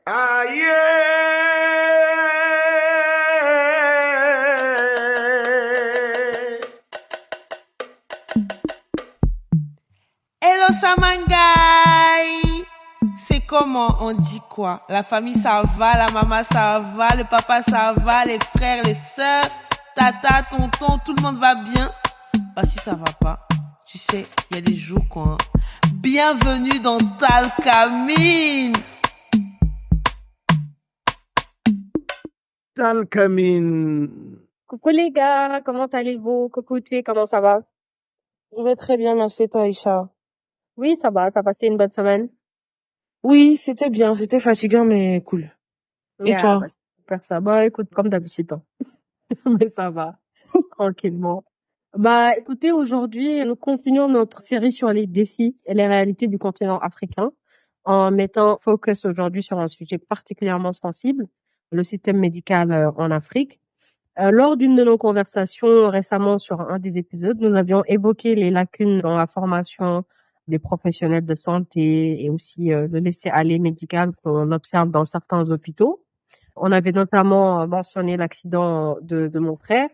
Aïe! Hello Samangai! C'est comment on dit quoi? La famille ça va, la maman ça va, le papa ça va, les frères, les sœurs, tata, tonton, tout le monde va bien? Bah si ça va pas, tu sais, il y a des jours quoi. Bienvenue dans Talkamine! Talkamine. Coucou les gars, comment allez-vous? Coucou Thé, comment ça va? Je vais très bien, merci toi, Aïcha. Oui, ça va, t'as passé une bonne semaine? Oui, c'était bien, c'était fatigant, mais cool. Et Yeah, toi? bah, super, ça va, écoute, comme d'habitude, hein. Mais ça va, tranquillement. Bah, écoutez, aujourd'hui, nous continuons notre série sur les défis et les réalités du continent africain en mettant focus aujourd'hui sur un sujet particulièrement sensible, le système médical en Afrique. Lors d'une de nos conversations récemment sur un des épisodes, nous avions évoqué les lacunes dans la formation des professionnels de santé et aussi le laisser-aller médical qu'on observe dans certains hôpitaux. On avait notamment mentionné l'accident de mon frère.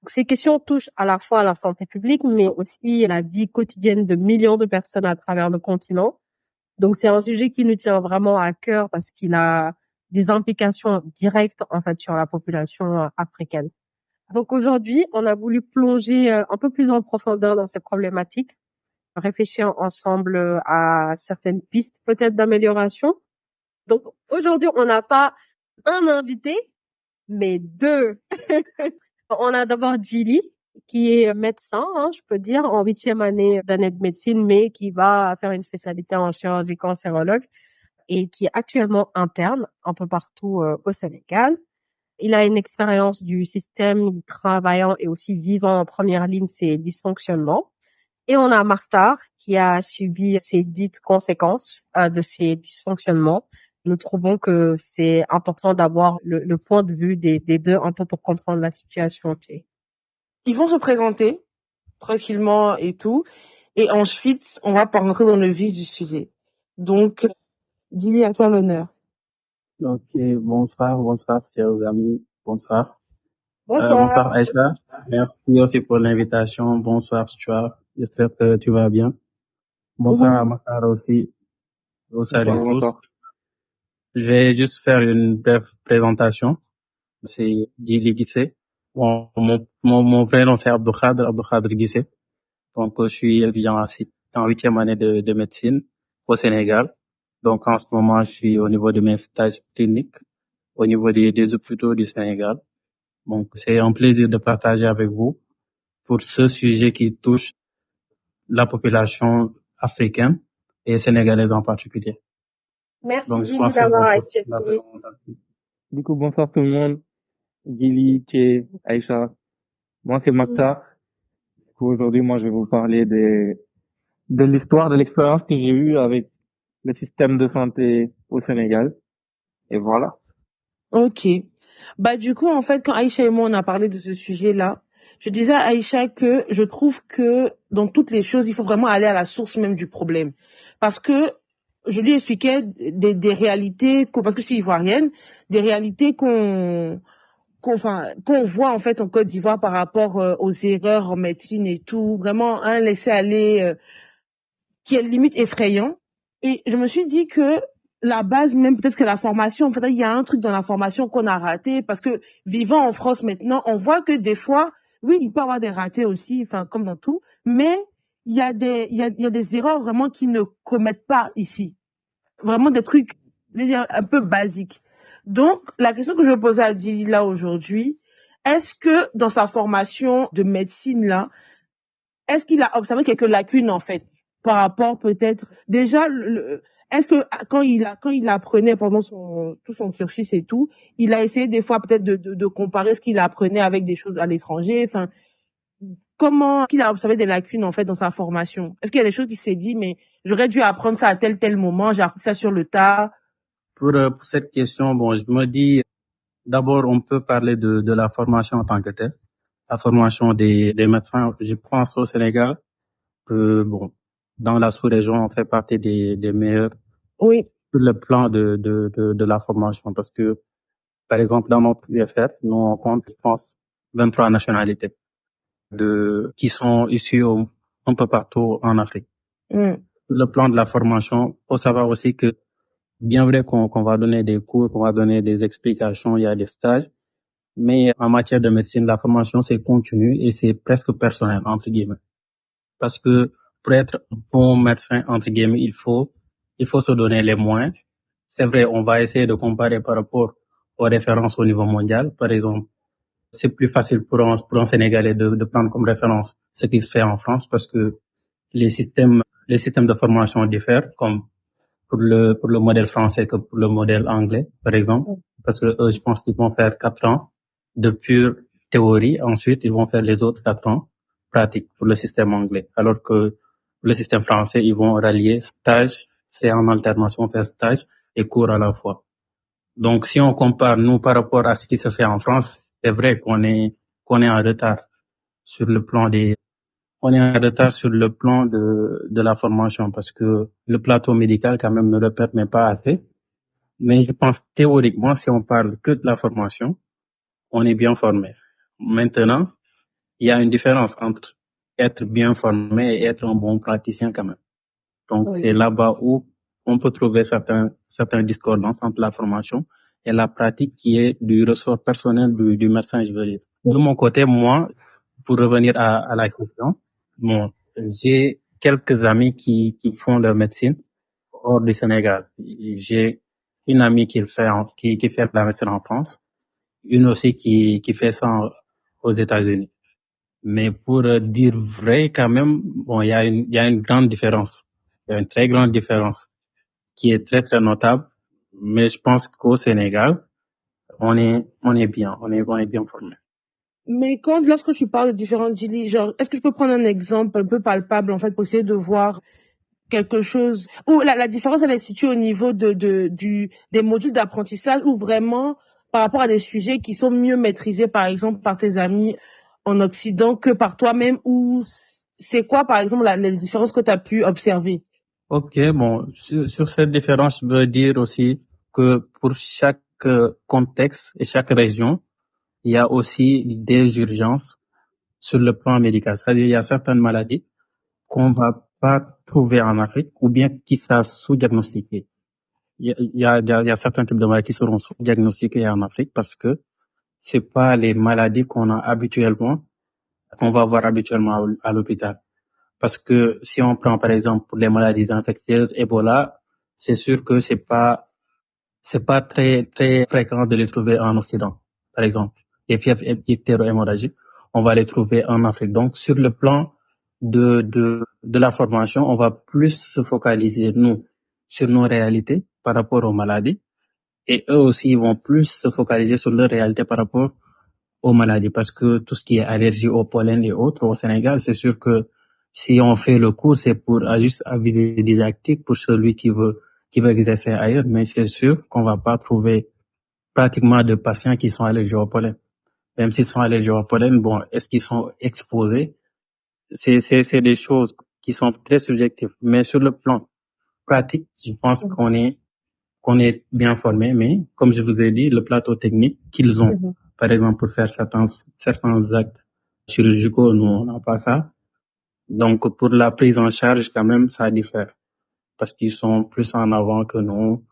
Donc, ces questions touchent à la fois à la santé publique, mais aussi à la vie quotidienne de millions de personnes à travers le continent. Donc, c'est un sujet qui nous tient vraiment à cœur parce qu'il a des implications directes, en fait, sur la population africaine. Donc aujourd'hui, on a voulu plonger un peu plus en profondeur dans ces problématiques, réfléchir ensemble à certaines pistes peut-être d'amélioration. Donc aujourd'hui, on n'a pas un invité, mais deux. On a d'abord Jilly, qui est médecin, hein, je peux dire, en 8e d'année de médecine, mais qui va faire une spécialité en chirurgie cancérologue et qui est actuellement interne un peu partout au Sénégal. Il a une expérience du système travaillant et aussi vivant en première ligne ses dysfonctionnements. Et on a Martha qui a subi ces dites conséquences de ces dysfonctionnements. Nous trouvons que c'est important d'avoir le point de vue des deux en temps pour comprendre la situation. Ils vont se présenter tranquillement et tout. Et ensuite, on va pas rentrer dans le vif du sujet. Donc, dis à toi l'honneur. Ok, bonsoir, chers amis, bonsoir. Bonsoir. Bonsoir Aïcha, merci aussi pour l'invitation. Bonsoir Stuart, j'espère que tu vas bien. Bonsoir à Matar aussi. Salut tous. Je vais juste faire une brève présentation. C'est Djili Guissé. Mon vrai nom c'est Abdou Khadr Guissé. Donc, je suis étudiant en 8e année de médecine au Sénégal. Donc, en ce moment, je suis au niveau de mes stages cliniques au niveau des hôpitaux du Sénégal. Donc, c'est un plaisir de partager avec vous pour ce sujet qui touche la population africaine et sénégalaise en particulier. Merci Donc, je Jilly pense que d'avoir la accepté. présentation. Du coup, bonsoir tout le monde. Gili, Thé, Aïcha. Moi, c'est Makta. Du coup, aujourd'hui, moi, je vais vous parler de l'histoire, de l'expérience que j'ai eue avec le système de santé au Sénégal. Et voilà. Ok. Bah, du coup, en fait, quand Aïcha et moi, on a parlé de ce sujet-là, je disais à Aïcha que je trouve que dans toutes les choses, il faut vraiment aller à la source même du problème. Parce que je lui expliquais des réalités, parce que je suis ivoirienne, des réalités qu'on voit en fait en Côte d'Ivoire par rapport aux erreurs en médecine et tout, vraiment un laisser-aller qui est limite effrayant. Et je me suis dit que la base même, peut-être que la formation, peut-être il y a un truc dans la formation qu'on a raté, parce que vivant en France maintenant, on voit que des fois, oui, il peut y avoir des ratés aussi, enfin comme dans tout, mais il y a des erreurs vraiment qu'ils ne commettent pas ici. Vraiment des trucs, je veux dire, un peu basiques. Donc, la question que je posais à Dili là aujourd'hui, est-ce que dans sa formation de médecine là, est-ce qu'il a observé quelques lacunes en fait par rapport peut-être déjà est-ce que quand il apprenait pendant tout son cursus et tout, il a essayé des fois peut-être de comparer ce qu'il apprenait avec des choses à l'étranger, enfin comment qu'il a observé des lacunes en fait dans sa formation? Est-ce qu'il y a des choses qu'il s'est dit mais j'aurais dû apprendre ça à tel moment, j'ai appris ça sur le tas? Pour cette question, bon, je me dis, d'abord, on peut parler de la formation en tant que telle. La formation des médecins, je pense au Sénégal, bon, dans la sous-région, on fait partie des meilleurs. Oui. sur le plan de la formation, parce que, par exemple, dans notre UFR, nous, on compte, je pense, 23 nationalités qui sont issues un peu partout en Afrique. Mm. Sur le plan de la formation, faut savoir aussi que, bien vrai qu'on va donner des cours, qu'on va donner des explications, il y a des stages, mais en matière de médecine, la formation, c'est continu et c'est presque personnel, entre guillemets. Parce que pour être un bon médecin, entre guillemets, il faut se donner les moyens. C'est vrai, on va essayer de comparer par rapport aux références au niveau mondial. Par exemple, c'est plus facile pour un Sénégalais de prendre comme référence ce qui se fait en France parce que les systèmes de formation diffèrent, comme pour le modèle français que pour le modèle anglais, par exemple. Parce que eux, je pense qu'ils vont faire 4 ans de pure théorie. Ensuite, ils vont faire les autres 4 ans pratiques pour le système anglais. Alors que le système français, ils vont rallier stage, c'est en alternance, on fait stage et cours à la fois. Donc, si on compare nous par rapport à ce qui se fait en France, c'est vrai qu'on est en retard sur le plan de la formation parce que le plateau médical quand même ne le permet pas assez. Mais je pense théoriquement, si on parle que de la formation, on est bien formé. Maintenant, il y a une différence entre être bien formé et être un bon praticien quand même. Donc, Oui. c'est là-bas où on peut trouver certaines discordances entre la formation et la pratique qui est du ressort personnel du médecin, je veux dire. De mon côté, moi, pour revenir à la question, bon, j'ai quelques amis qui font leur médecine hors du Sénégal. J'ai une amie qui fait la médecine en France, une aussi qui fait ça aux États-Unis. Mais pour dire vrai, quand même, bon, il y a une grande différence. Il y a une très grande différence qui est très, très notable. Mais je pense qu'au Sénégal, on est bien formé. Mais lorsque tu parles de différentes Gili, genre, est-ce que tu peux prendre un exemple un peu palpable, en fait, pour essayer de voir quelque chose, où la différence, elle est située au niveau des modules d'apprentissage ou vraiment par rapport à des sujets qui sont mieux maîtrisés, par exemple, par tes amis en Occident que par toi-même, ou c'est quoi, par exemple, les différences que tu as pu observer? Ok, bon, sur cette différence, je veux dire aussi que pour chaque contexte et chaque région, il y a aussi des urgences sur le plan médical. C'est-à-dire, il y a certaines maladies qu'on va pas trouver en Afrique ou bien qui sont sous-diagnostiquées. Il y a certains types de maladies qui seront sous-diagnostiquées en Afrique parce que c'est pas les maladies qu'on va voir habituellement à l'hôpital. Parce que si on prend par exemple pour les maladies infectieuses, Ebola, c'est sûr que c'est pas très très fréquent de les trouver en Occident. Par exemple, les fièvres hémorragiques, on va les trouver en Afrique. Donc sur le plan de la formation, on va plus se focaliser nous sur nos réalités par rapport aux maladies et eux aussi ils vont plus se focaliser sur leurs réalités par rapport aux maladies parce que tout ce qui est allergie au pollen et autres au Sénégal, c'est sûr que si on fait le cours, c'est pour juste à visée didactique pour celui qui veut exercer ailleurs, mais c'est sûr qu'on va pas trouver pratiquement de patients qui sont allergiques au pollen. Même s'ils sont allergiques au pollen, bon, est-ce qu'ils sont exposés? C'est des choses qui sont très subjectives. Mais sur le plan pratique, je pense qu'on est bien formé, mais comme je vous ai dit, le plateau technique qu'ils ont, par exemple, pour faire certains actes chirurgicaux, nous, on n'a pas ça. Donc, pour la prise en charge, quand même, ça diffère. Parce qu'ils sont plus en avant que nous.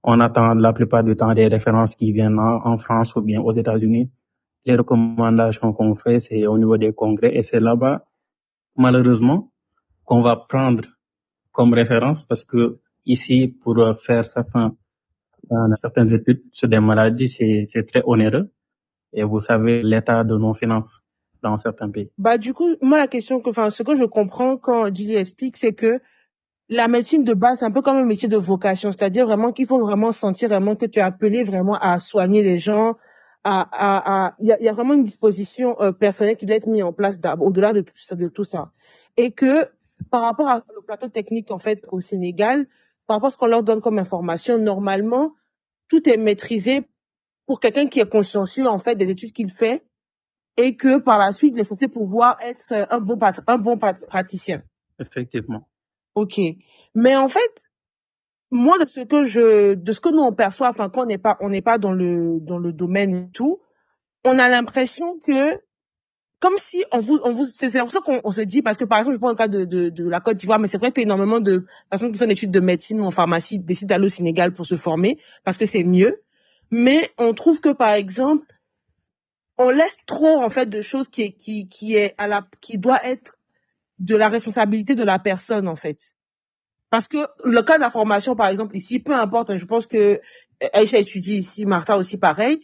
On attend la plupart du temps des références qui viennent en France ou bien aux États-Unis. Les recommandations qu'on fait, c'est au niveau des congrès et c'est là-bas, malheureusement, qu'on va prendre comme référence parce que ici, pour faire certaines études sur des maladies, c'est très onéreux. Et vous savez l'état de nos finances dans certains pays. Bah, du coup, moi, ce que je comprends quand Gilly explique, c'est que la médecine de base, c'est un peu comme un métier de vocation. C'est-à-dire vraiment qu'il faut vraiment sentir vraiment que tu es appelé vraiment à soigner les gens, il y a vraiment une disposition personnelle qui doit être mise en place au-delà de tout ça. Et que par rapport au plateau technique, en fait, au Sénégal, par rapport à ce qu'on leur donne comme information, normalement, tout est maîtrisé pour quelqu'un qui est consciencieux, en fait, des études qu'il fait et que par la suite, il est censé pouvoir être un bon praticien. Effectivement. Ok. Mais en fait, moi, de ce que nous on perçoit, enfin, quand on n'est pas dans le domaine et tout, on a l'impression que, comme si c'est pour ça qu'on se dit, parce que par exemple, je prends le cas de la Côte d'Ivoire, mais c'est vrai qu'énormément de personnes qui sont en études de médecine ou en pharmacie décident d'aller au Sénégal pour se former, parce que c'est mieux. Mais on trouve que, par exemple, on laisse trop, en fait, de choses qui doit être de la responsabilité de la personne, en fait. Parce que le cas de la formation, par exemple, ici, peu importe, je pense que Aïcha étudie ici, Martha aussi pareil,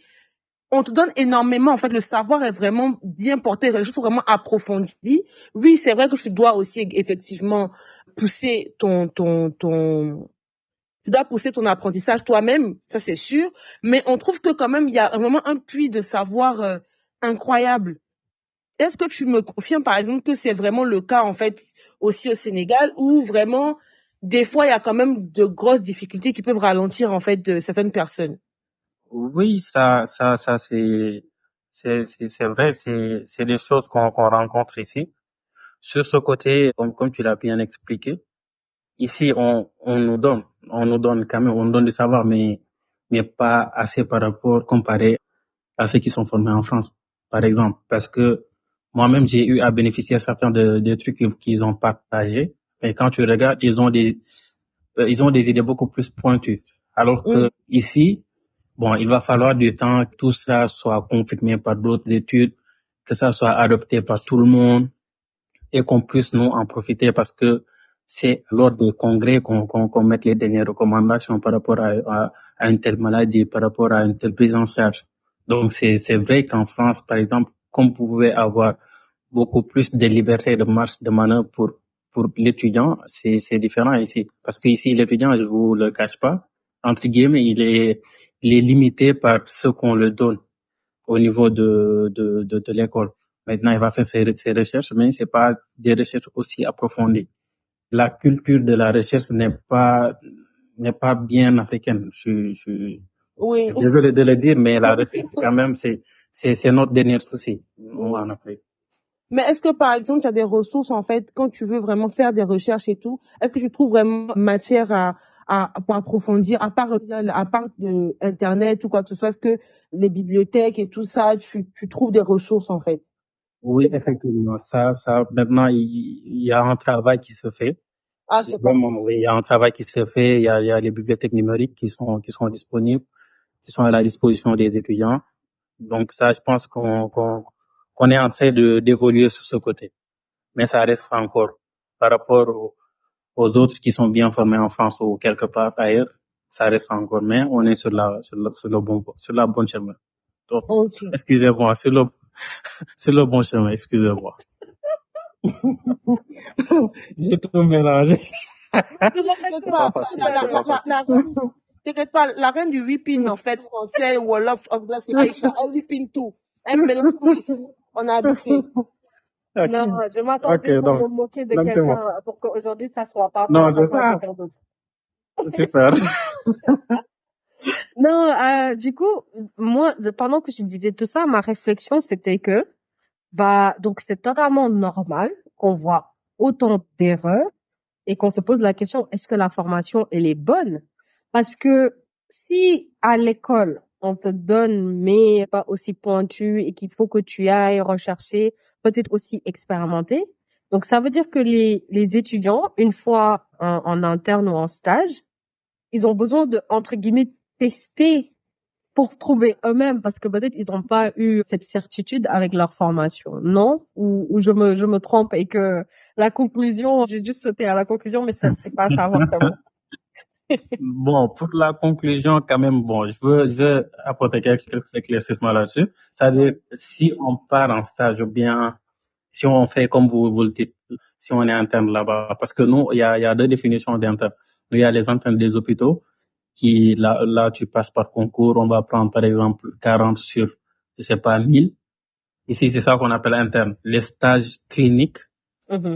on te donne énormément, en fait, le savoir est vraiment bien porté, les choses sont vraiment approfondies. Oui, c'est vrai que tu dois aussi, effectivement, pousser tu dois pousser ton apprentissage toi-même, ça c'est sûr, mais on trouve que quand même, il y a vraiment un puits de savoir incroyable. Est-ce que tu me confirmes, par exemple, que c'est vraiment le cas, en fait, aussi au Sénégal, où vraiment, des fois, il y a quand même de grosses difficultés qui peuvent ralentir, en fait, de certaines personnes? Oui, c'est vrai, c'est des choses qu'on rencontre ici. Sur ce côté, comme tu l'as bien expliqué, ici, on nous donne quand même, on nous donne du savoir, mais pas assez par rapport, comparé à ceux qui sont formés en France, par exemple. Parce que moi-même, j'ai eu à bénéficier à certains de trucs qu'ils ont partagés. Et quand tu regardes, ils ont des idées beaucoup plus pointues. Alors que ici, bon, il va falloir du temps que tout ça soit confirmé par d'autres études, que ça soit adopté par tout le monde et qu'on puisse nous en profiter parce que c'est lors des congrès qu'on mette les dernières recommandations par rapport à une telle maladie, par rapport à une telle prise en charge. Donc c'est vrai qu'en France, par exemple, comme vous pouvez avoir beaucoup plus de liberté de marche de manœuvre pour l'étudiant, c'est différent ici. Parce que ici, l'étudiant, je vous le cache pas, entre guillemets, il est limité par ce qu'on le donne au niveau de l'école. Maintenant, il va faire ses recherches, mais c'est pas des recherches aussi approfondies. La culture de la recherche n'est pas bien africaine. Je Oui. suis désolé de le dire, mais la recherche, quand même, c'est notre dernier souci, nous, en Afrique. Mais est-ce que, par exemple, tu as des ressources, en fait, quand tu veux vraiment faire des recherches et tout, est-ce que tu trouves vraiment matière pour approfondir, à part de Internet ou quoi que ce soit, est-ce que les bibliothèques et tout ça, tu trouves des ressources, en fait? Oui, effectivement. Maintenant, il y a un travail qui se fait. Ah, c'est pas Vraiment, oui, il y a un travail qui se fait. Il y a les bibliothèques numériques qui sont disponibles, qui sont à la disposition des étudiants. Donc ça, je pense qu'on est en train d'évoluer sur ce côté. Mais ça reste encore par rapport aux autres qui sont bien formés en France ou quelque part ailleurs, ça reste encore. Mais on est sur la bonne chemin. Donc, ok. excusez-moi, sur le bon chemin, excusez-moi. J'ai tout mélangé. T'inquiète pas, la reine du whipping, en fait, français, Wolof, anglais, c'est Aïcha. Elle whipping tout. Elle mélange tout ici. On a habitué. Ok. Non, je m'attendais Ok, pour donc, me moquer de donc c'est bon. quelqu'un, pour qu'aujourd'hui ça soit pas Non, moi, ça c'est soit ça. quelqu'un d'autre. Super. Non, du coup, moi, pendant que tu disais tout ça, ma réflexion, c'était que, donc c'est totalement normal qu'on voit autant d'erreurs et qu'on se pose la question, est-ce que la formation, elle est bonne? Parce que si à l'école, on te donne, mais pas aussi pointu et qu'il faut que tu ailles rechercher, peut-être aussi expérimenter. Donc, ça veut dire que les étudiants, une fois en interne ou en stage, ils ont besoin de, entre guillemets, tester pour trouver eux-mêmes parce que peut-être ils n'ont pas eu cette certitude avec leur formation. Non? Ou je me trompe et que la conclusion, j'ai juste sauté à la conclusion, mais c'est pas ça forcément. Bon, pour la conclusion, quand même, bon, je veux apporter quelques éclaircissements là-dessus. C'est-à-dire, si on part en stage ou bien si on fait comme vous le dites, si on est interne là-bas, parce que nous, il y a deux définitions d'interne. Il y a les internes des hôpitaux qui, là, tu passes par concours, on va prendre par exemple 40 sur, je sais pas, 1000. Ici, c'est ça qu'on appelle interne. Les stages cliniques,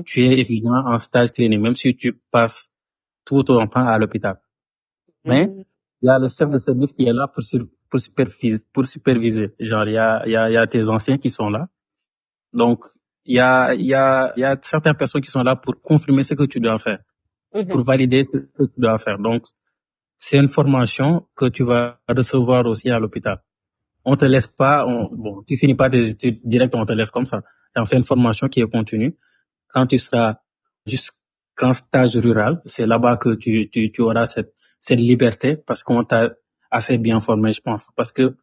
tu es évidemment en stage clinique, même si tu passes tout ton temps à l'hôpital. Mais il y a le chef de service qui est là pour superviser. Genre, il y a tes anciens qui sont là. Donc, il y a certaines personnes qui sont là pour confirmer ce que tu dois faire, pour valider ce que tu dois faire. Donc, c'est une formation que tu vas recevoir aussi à l'hôpital. On te laisse pas, tu finis pas tes études direct, on te laisse comme ça. Donc, c'est une formation qui est continue. Quand tu seras jusqu'en stage rural, c'est là-bas que tu auras cette liberté parce qu'on t'a assez bien formé, je pense. Parce que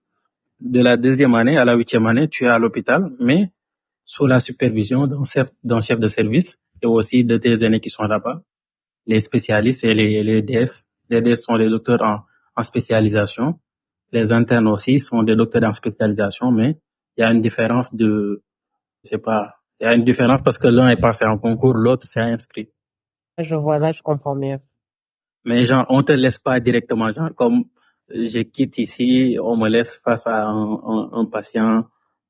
de la 2e année à la 8e année, tu es à l'hôpital, mais sous la supervision d'un chef de service et aussi de tes aînés qui sont là-bas, les spécialistes et les DS. Les DS sont les docteurs en spécialisation. Les internes aussi sont des docteurs en spécialisation, mais il y a une différence il y a une différence parce que l'un est passé en concours, l'autre s'est inscrit. Je vois, là, je comprends mieux. Mais genre, on te laisse pas directement, genre, comme je quitte ici, on me laisse face à un patient,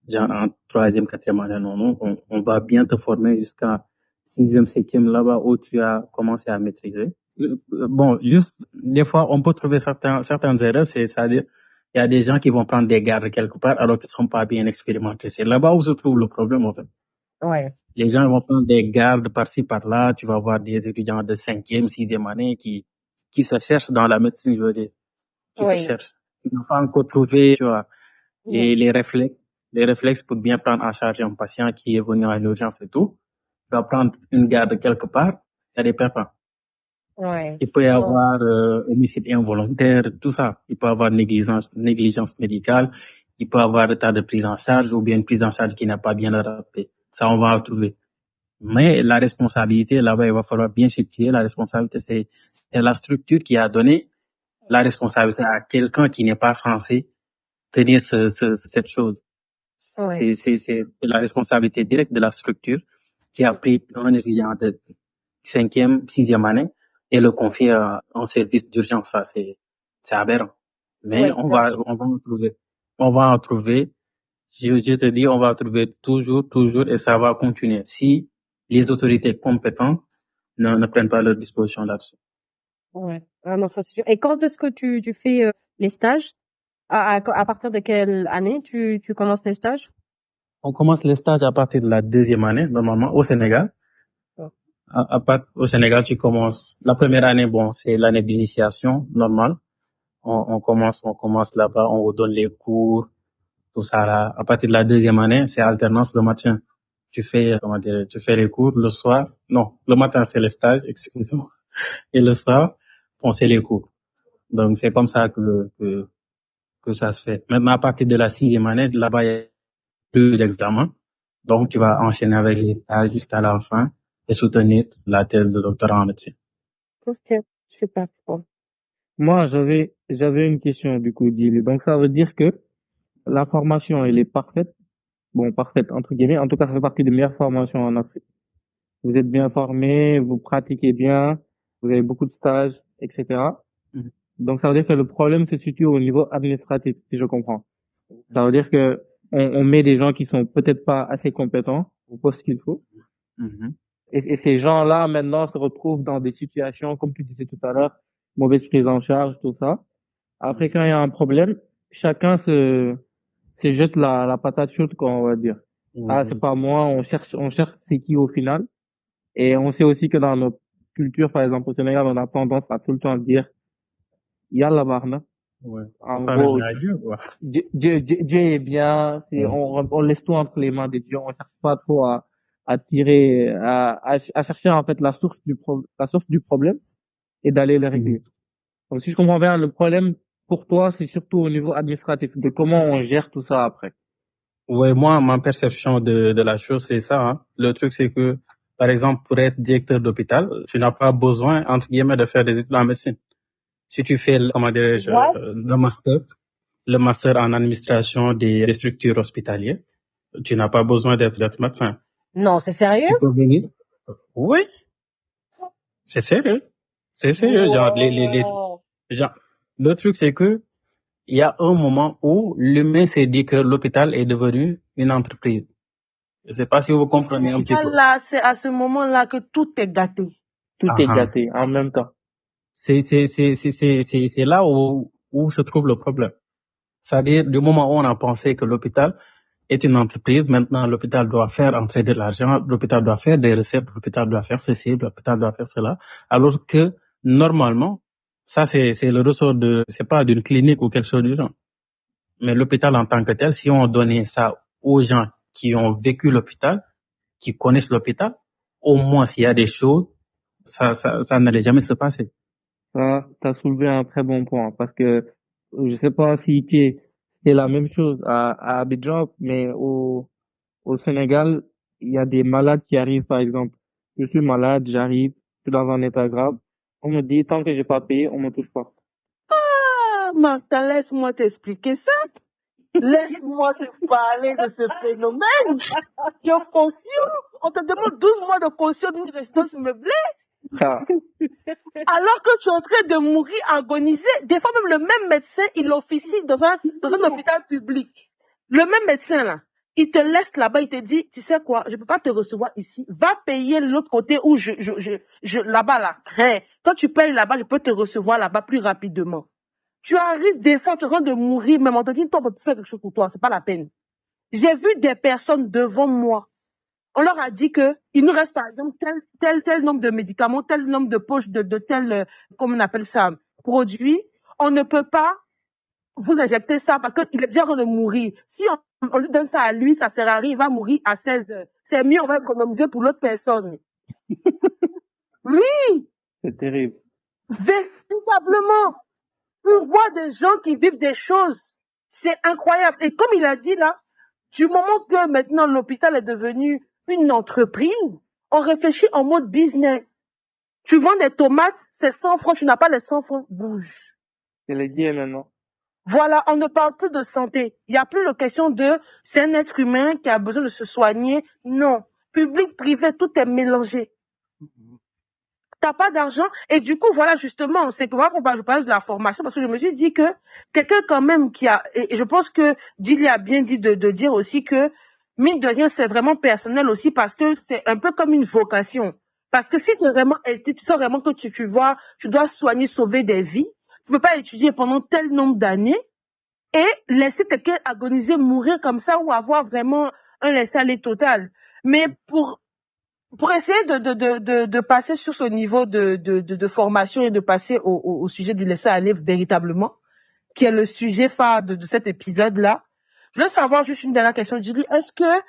genre en 3e, 4e année. Non, on va bien te former jusqu'à 6e, 7e là-bas où tu as commencé à maîtriser. Bon, juste, des fois, on peut trouver certaines erreurs, c'est-à-dire, il y a des gens qui vont prendre des gardes quelque part alors qu'ils ne sont pas bien expérimentés. C'est là-bas où se trouve le problème, en fait. Ouais. Les gens vont prendre des gardes par-ci, par-là. Tu vas voir des étudiants de 5e, 6e année qui se cherchent dans la médecine, je veux dire, qui se cherchent. Ils n'ont pas encore trouvé, tu vois, et les réflexes pour bien prendre en charge un patient qui est venu en urgence et tout. Tu vas prendre une garde quelque part, il y a des pépins. Ouais. Il peut y avoir homicide involontaire, tout ça. Il peut y avoir négligence médicale. Il peut y avoir retard de prise en charge ou bien une prise en charge qui n'est pas bien adaptée. Ça, on va en trouver. Mais la responsabilité, là-bas, il va falloir bien situer. La responsabilité, c'est la structure qui a donné la responsabilité à quelqu'un qui n'est pas censé tenir cette chose. Ouais. C'est la responsabilité directe de la structure qui a pris un étudiant de 5e, 6e année et le confier à un service d'urgence. Ça, c'est aberrant. Mais on va en trouver. On va en trouver. Je te dis, on va en trouver toujours, et ça va continuer. Si les autorités compétentes ne prennent pas leurs dispositions là-dessus. Ouais. Ah non, ça c'est sûr. Et quand est-ce que tu fais les stages? À partir de quelle année tu commences les stages? On commence les stages à partir de la 2e année, normalement, au Sénégal. Au Sénégal, tu commences. La première année, bon, c'est l'année d'initiation normale. On commence là-bas, on vous donne les cours, tout ça là. À partir de la 2e année, c'est alternance le matin. Tu fais les cours le soir. Non, le matin c'est le stage, excusez-moi. Et le soir, on fait les cours. Donc c'est comme ça que ça se fait. Maintenant, à partir de la 6e année, là-bas, il y a plus d'examen. Donc tu vas enchaîner avec les stages jusqu'à la fin et soutenir la thèse de doctorat en médecine. Ok, super. Bon. Moi, j'avais une question, du coup, Dili. Donc, ça veut dire que la formation, elle est parfaite. Bon, parfaite, entre guillemets. En tout cas, ça fait partie des meilleures formations en Afrique. Vous êtes bien formés, vous pratiquez bien, vous avez beaucoup de stages, etc. Mhm. Donc, ça veut dire que le problème se situe au niveau administratif, si je comprends. Ça veut dire que on met des gens qui sont peut-être pas assez compétents au poste qu'il faut. Mhm. Et ces gens-là, maintenant, se retrouvent dans des situations, comme tu disais tout à l'heure, mauvaise prise en charge, tout ça. Après, quand il y a un problème, chacun se jette la patate chaude, quoi, on va dire. Ah, c'est pas moi, on cherche c'est qui au final. Et on sait aussi que dans notre culture, par exemple, au Sénégal, on a tendance à tout le temps dire, Yallah barna. Ouais. En Enfin, gros, Dieu, quoi. Dieu est bien, on laisse tout entre les mains de Dieu, on cherche pas trop à tirer, à chercher en fait la source du problème et d'aller le régler. Donc si je comprends bien, le problème pour toi, c'est surtout au niveau administratif, de comment on gère tout ça après. Ouais, moi, ma perception de la chose, c'est ça, hein. Le truc, c'est que, par exemple, pour être directeur d'hôpital, tu n'as pas besoin, entre guillemets, de faire des études en médecine. Si tu fais, comment dirais-je, le master en administration des structures hospitalières, tu n'as pas besoin d'être médecin. Non, c'est sérieux? Tu peux venir. Oui. C'est sérieux. C'est sérieux. Genre, le truc, c'est que, il y a un moment où l'humain s'est dit que l'hôpital est devenu une entreprise. Je sais pas si vous comprenez un petit peu. Là, c'est à ce moment-là que tout est gâté. Tout est gâté en même temps. C'est là où se trouve le problème. C'est-à-dire, du moment où on a pensé que l'hôpital est une entreprise, maintenant l'hôpital doit faire entrer de l'argent, l'hôpital doit faire des recettes, l'hôpital doit faire ceci, l'hôpital doit faire cela, alors que normalement, Ça, c'est le ressort c'est pas d'une clinique ou quelque chose du genre. Mais l'hôpital en tant que tel, si on donnait ça aux gens qui ont vécu l'hôpital, qui connaissent l'hôpital, au moins s'il y a des choses, ça n'allait jamais se passer. Ça, t'as soulevé un très bon point parce que je sais pas si c'est la même chose à Abidjan, mais au Sénégal, il y a des malades qui arrivent, par exemple. Je suis malade, j'arrive, je suis dans un état grave. On me dit, tant que j'ai pas payé, on me touche pas. Ah, Martha, laisse-moi t'expliquer ça. Laisse-moi te parler de ce phénomène. Tu es conscient? On te demande 12 mois de caution d'une résidence meublée. Ah, Alors que tu es en train de mourir, agoniser. Des fois même le même médecin, il officie dans un hôpital public. Le même médecin là, il te laisse là-bas, il te dit, tu sais quoi, je peux pas te recevoir ici. Va payer l'autre côté où là-bas là. Hein. Quand tu payes là-bas, je peux te recevoir là-bas plus rapidement. Tu arrives des fois, tu es en train de mourir, même on te dit, toi, on peut faire quelque chose pour toi, c'est pas la peine. J'ai vu des personnes devant moi. On leur a dit que il nous reste par exemple tel nombre de médicaments, tel nombre de poches de tel, comment on appelle ça, produit. On ne peut pas vous injecter ça parce qu'il est déjà en train de mourir. Si on lui donne ça à lui, ça sert à rien, il va mourir à 16 heures. C'est mieux, on va économiser pour l'autre personne. Oui, c'est terrible. véritablement. Tu vois des gens qui vivent des choses. C'est incroyable. Et comme il a dit là, du moment que maintenant l'hôpital est devenu une entreprise, on réfléchit en mode business. Tu vends des tomates, c'est 100 francs, tu n'as pas les 100 francs, bouge. C'est les dieux maintenant. Voilà, on ne parle plus de santé. Il n'y a plus la question de c'est un être humain qui a besoin de se soigner. Non. Public, privé, tout est mélangé. T'as pas d'argent. Et du coup, voilà, justement, c'est pour moi qu'on parle de la formation parce que je me suis dit que quelqu'un quand même qui a, et je pense que Dili a bien dit de dire aussi que, mine de rien, c'est vraiment personnel aussi parce que c'est un peu comme une vocation. Parce que si tu sens vraiment que tu vois, tu dois soigner, sauver des vies, tu peux pas étudier pendant tel nombre d'années et laisser quelqu'un agoniser, mourir comme ça ou avoir vraiment un laisser-aller total. Mais pour essayer de passer sur ce niveau de formation et de passer au sujet du laisser-aller véritablement, qui est le sujet phare de cet épisode-là, je veux savoir juste une dernière question. Julie, est-ce que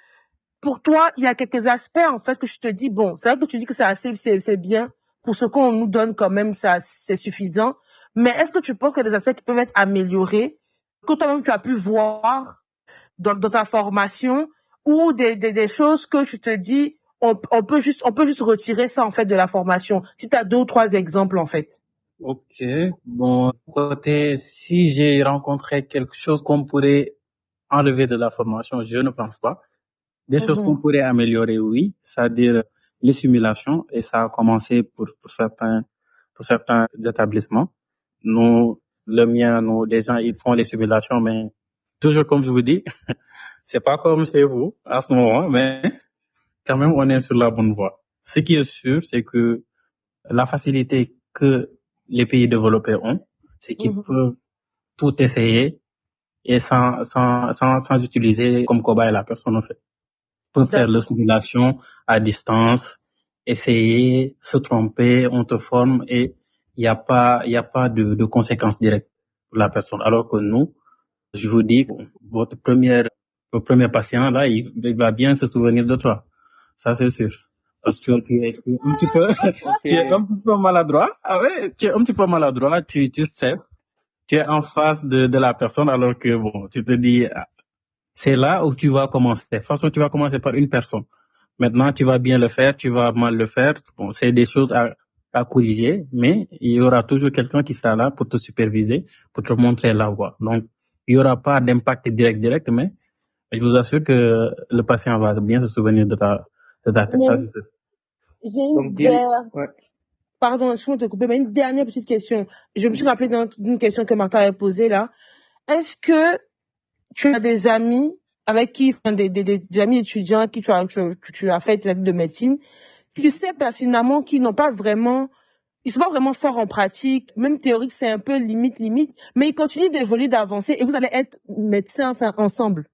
pour toi, il y a quelques aspects en fait que je te dis, bon, c'est vrai que tu dis que c'est bien, pour ce qu'on nous donne quand même, ça c'est suffisant, mais est-ce que tu penses qu'il y a des aspects qui peuvent être améliorés, que toi-même tu as pu voir dans ta formation, ou des choses que tu te dis, on peut juste retirer ça en fait de la formation. Si tu as 2 ou 3 exemples en fait. Ok. Bon, côté, si j'ai rencontré quelque chose qu'on pourrait enlever de la formation, je ne pense pas. Des choses qu'on pourrait améliorer, oui. C'est-à-dire les simulations, et ça a commencé pour certains établissements. Nous, le mien, les gens, ils font les simulations, mais toujours comme je vous dis, c'est pas comme chez vous à ce moment, mais quand même, on est sur la bonne voie. Ce qui est sûr, c'est que la facilité que les pays développés ont, c'est qu'ils peuvent tout essayer et sans utiliser comme cobaye la personne, en fait. Ils peuvent faire la simulation à distance, essayer, se tromper, on te forme et il n'y a pas de conséquences directes pour la personne. Alors que nous, je vous dis, votre premier patient, là, il va bien se souvenir de toi. Ça, c'est sûr. Parce que tu es un petit peu, tu es un petit peu maladroit. Ah ouais, tu es un petit peu maladroit, tu stresses. Tu es en face de la personne alors que, bon, tu te dis, c'est là où tu vas commencer. De toute façon, tu vas commencer par une personne. Maintenant, tu vas bien le faire, tu vas mal le faire. Bon, c'est des choses à corriger, mais il y aura toujours quelqu'un qui sera là pour te superviser, pour te montrer la voie. Donc, il n'y aura pas d'impact direct, mais je vous assure que le patient va bien se souvenir de ta Pardon, je vais te couper, mais une dernière petite question. Je me suis rappelé d'une question que Martha avait posée là. Est-ce que tu as des amis avec qui, des amis étudiants avec qui tu as fait l'étude de médecine, tu sais pertinemment qu'ils n'ont pas vraiment, ils sont pas vraiment forts en pratique, même théorique, c'est un peu limite, mais ils continuent d'évoluer, d'avancer et vous allez être médecins, enfin, ensemble.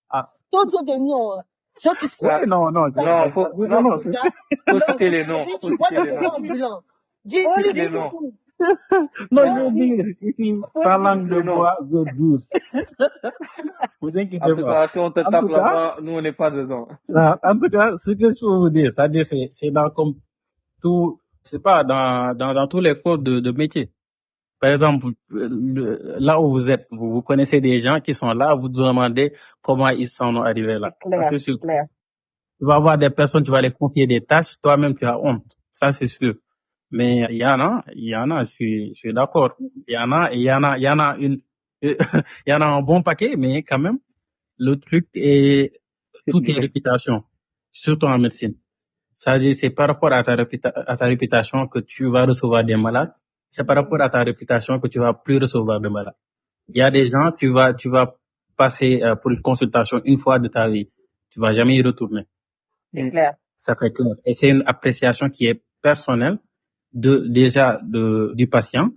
Ah. D'autres de nous, genre, tu sais. Ouais, non, faut citer les noms. Dis les noms. Non, je veux dire, ici, Sa langue de non. bois, de douce. Vous inquiétez En tout pas. cas, si on te En tape tout cas, là-bas, nous, on n'est pas dedans. en tout cas, ce que je peux vous dire, c'est-à-dire, c'est dans comme tout, c'est pas dans tous les corps de métier. Par exemple, là où vous êtes, vous connaissez des gens qui sont là, vous vous demandez comment ils sont arrivés là. Parce que C'est clair. tu vas avoir des personnes, tu vas les confier des tâches, toi-même tu as honte. Ça, c'est sûr. Mais il y en a, je suis d'accord. Il y en a, il y en a il y en a un bon paquet, mais quand même, le truc est, tout est réputation. Surtout en médecine. C'est-à-dire, c'est par rapport à ta réputation que tu vas recevoir des malades. C'est par rapport à ta réputation que tu vas plus recevoir de malades. Il y a des gens, tu vas passer pour une consultation une fois de ta vie. Tu vas jamais y retourner. C'est clair. Ça fait clair. Et c'est une appréciation qui est personnelle du patient,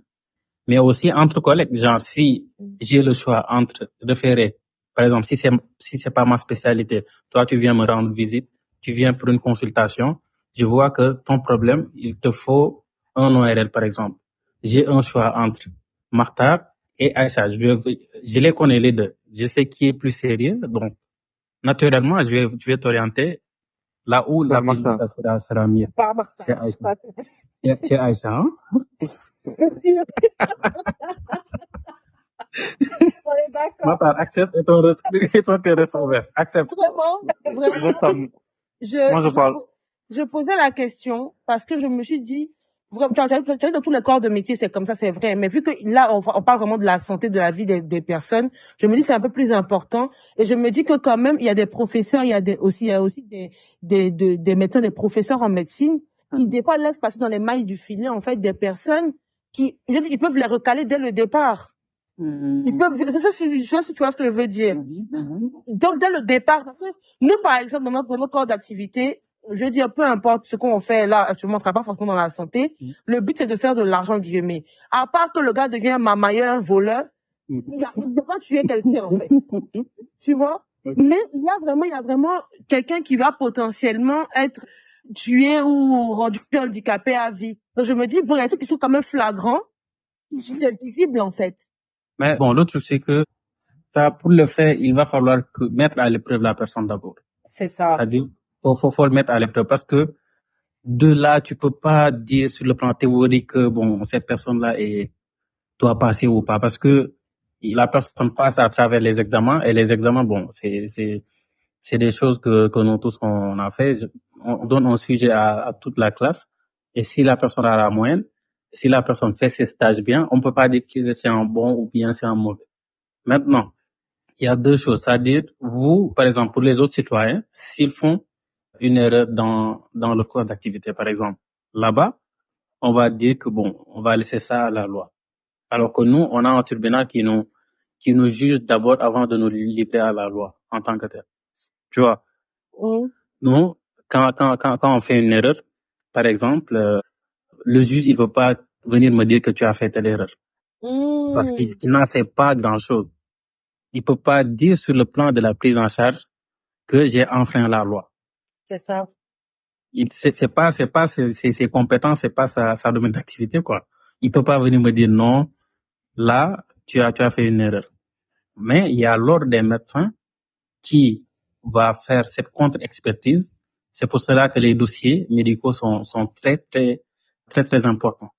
mais aussi entre collègues. Genre, si j'ai le choix entre référer, par exemple, si c'est pas ma spécialité, toi, tu viens me rendre visite, tu viens pour une consultation, je vois que ton problème, il te faut un ORL, par exemple. J'ai un choix entre Martha et Aïcha. Je les connais les deux. Je sais qui est plus sérieux, donc, naturellement, je vais t'orienter là où la Martha. visite sera mieux. Pas Martha. C'est Aïcha. C'est Aïcha, hein? On est d'accord. Martha, accepte et ton recevoir. Accepte. Vraiment. Moi, je parle. Je posais la question parce que je me suis dit, vraiment, tu as dit dans tous les corps de métier, c'est comme ça, c'est vrai. Mais vu que là, on parle vraiment de la santé, de la vie des personnes, je me dis c'est un peu plus important. Et je me dis que quand même, il y a des professeurs, il y a aussi des médecins, des professeurs en médecine qui, des fois, laissent passer dans les mailles du filet, en fait, des personnes qui, je dis, ils peuvent les recaler dès le départ. Ils peuvent, je sais pas si tu vois ce que je veux dire. Donc, dès le départ, parce que nous, par exemple, dans notre corps d'activité, je veux dire, peu importe ce qu'on fait là, actuellement, on ne travaille pas forcément dans la santé. Le but, c'est de faire de l'argent, Dieu mais. À part que le gars devient mamailleur, voleur, il ne va pas tuer quelqu'un, en fait. Tu vois? Mais il y a vraiment quelqu'un qui va potentiellement être tué ou rendu handicapé à vie. Donc, je me dis, bon, il y a des trucs qui sont quand même flagrants, c'est visible, en fait. Mais bon, l'autre truc, c'est que ça, pour le faire, il va falloir mettre à l'épreuve la personne d'abord. C'est ça. C'est-à-dire, faut le mettre à l'épreuve parce que de là, tu peux pas dire sur le plan théorique que bon, cette personne-là doit passer ou pas parce que la personne passe à travers les examens et les examens, bon, c'est des choses que nous tous on a fait. On donne un sujet à toute la classe et si la personne a la moyenne, si la personne fait ses stages bien, on peut pas dire que c'est un bon ou bien c'est un mauvais. Maintenant, il y a deux choses, c'est-à-dire vous, par exemple, pour les autres citoyens, s'ils font une erreur dans leur cours d'activité, par exemple, là-bas, on va dire que bon, on va laisser ça à la loi. Alors que nous, on a un tribunal qui nous juge d'abord avant de nous livrer à la loi en tant que tel. Tu vois? Nous, quand on fait une erreur, par exemple, le juge, il veut pas venir me dire que tu as fait telle erreur. Parce qu'il n'en sait pas grand-chose. Il peut pas dire sur le plan de la prise en charge que j'ai enfreint la loi. C'est ça. C'est pas ses compétences, c'est pas sa domaine d'activité, quoi. Il peut pas venir me dire non, là, tu as fait une erreur. Mais il y a l'ordre des médecins qui va faire cette contre-expertise. C'est pour cela que les dossiers médicaux sont très importants.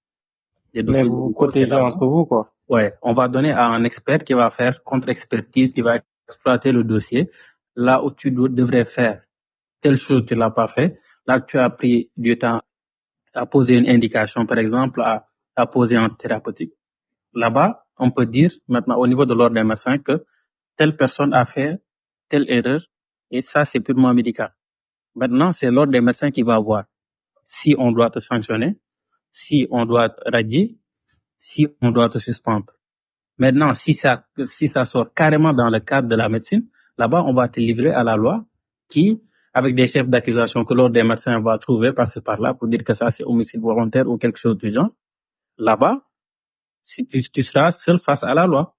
Les dossiers Mais vous vous protégez entre vous, quoi. Ouais, on va donner à un expert qui va faire contre-expertise, qui va exploiter le dossier. Là où tu devrais faire telle chose, tu l'as pas fait. Là, tu as pris du temps à poser une indication, par exemple, à poser un thérapeutique. Là-bas, on peut dire maintenant au niveau de l'ordre des médecins que telle personne a fait telle erreur et ça, c'est purement médical. Maintenant, c'est l'ordre des médecins qui va voir si on doit te sanctionner, si on doit te radier, si on doit te suspendre. Maintenant, si ça sort carrément dans le cadre de la médecine, là-bas, on va te livrer à la loi qui, avec des chefs d'accusation que l'ordre des médecins va trouver par-ci par-là pour dire que ça, c'est homicide volontaire ou quelque chose du genre. Là-bas, si tu seras seul face à la loi.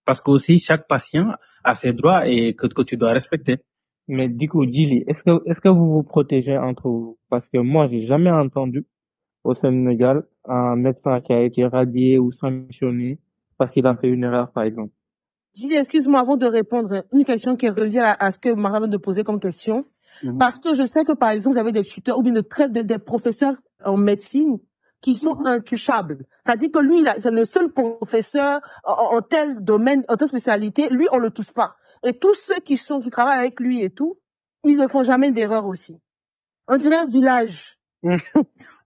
Parce que aussi, chaque patient a ses droits et que tu dois respecter. Mais du coup, Gilly, est-ce que vous vous protégez entre vous? Parce que moi, j'ai jamais entendu au Sénégal, un médecin qui a été radié ou sanctionné parce qu'il a fait une erreur, par exemple. Gilles, excuse-moi avant de répondre, une question qui est reliée à ce que Maria vient de poser comme question. Parce que je sais que, par exemple, vous avez des tuteurs ou bien des professeurs en médecine qui sont intouchables. C'est-à-dire que lui, c'est le seul professeur en tel domaine, en telle spécialité, lui, on le touche pas. Et tous ceux qui travaillent avec lui et tout, ils ne font jamais d'erreur aussi. On dirait un village.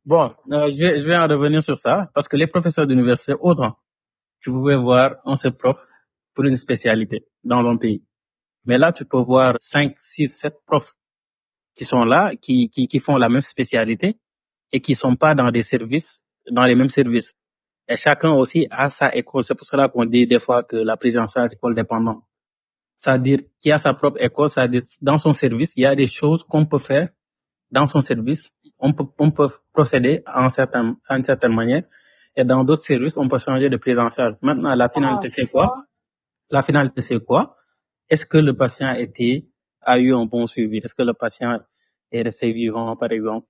Bon, je vais en revenir sur ça, parce que les professeurs d'université, autant, tu pouvais voir un seul prof pour une spécialité dans un pays. Mais là, tu peux voir 5, 6, 7 profs qui sont là, qui font la même spécialité et qui sont pas dans les mêmes services. Et chacun aussi a sa école. C'est pour cela qu'on dit des fois que la prise en charge est école dépendante. C'est-à-dire qu'il a sa propre école, c'est-à-dire dans son service, il y a des choses qu'on peut faire dans son service. On peut procéder en une certaine manière. Et dans d'autres services, on peut changer de prise en charge. Maintenant, la finalité, c'est quoi? La finalité, c'est quoi? Est-ce que le patient a eu un bon suivi? Est-ce que le patient est resté vivant, par exemple?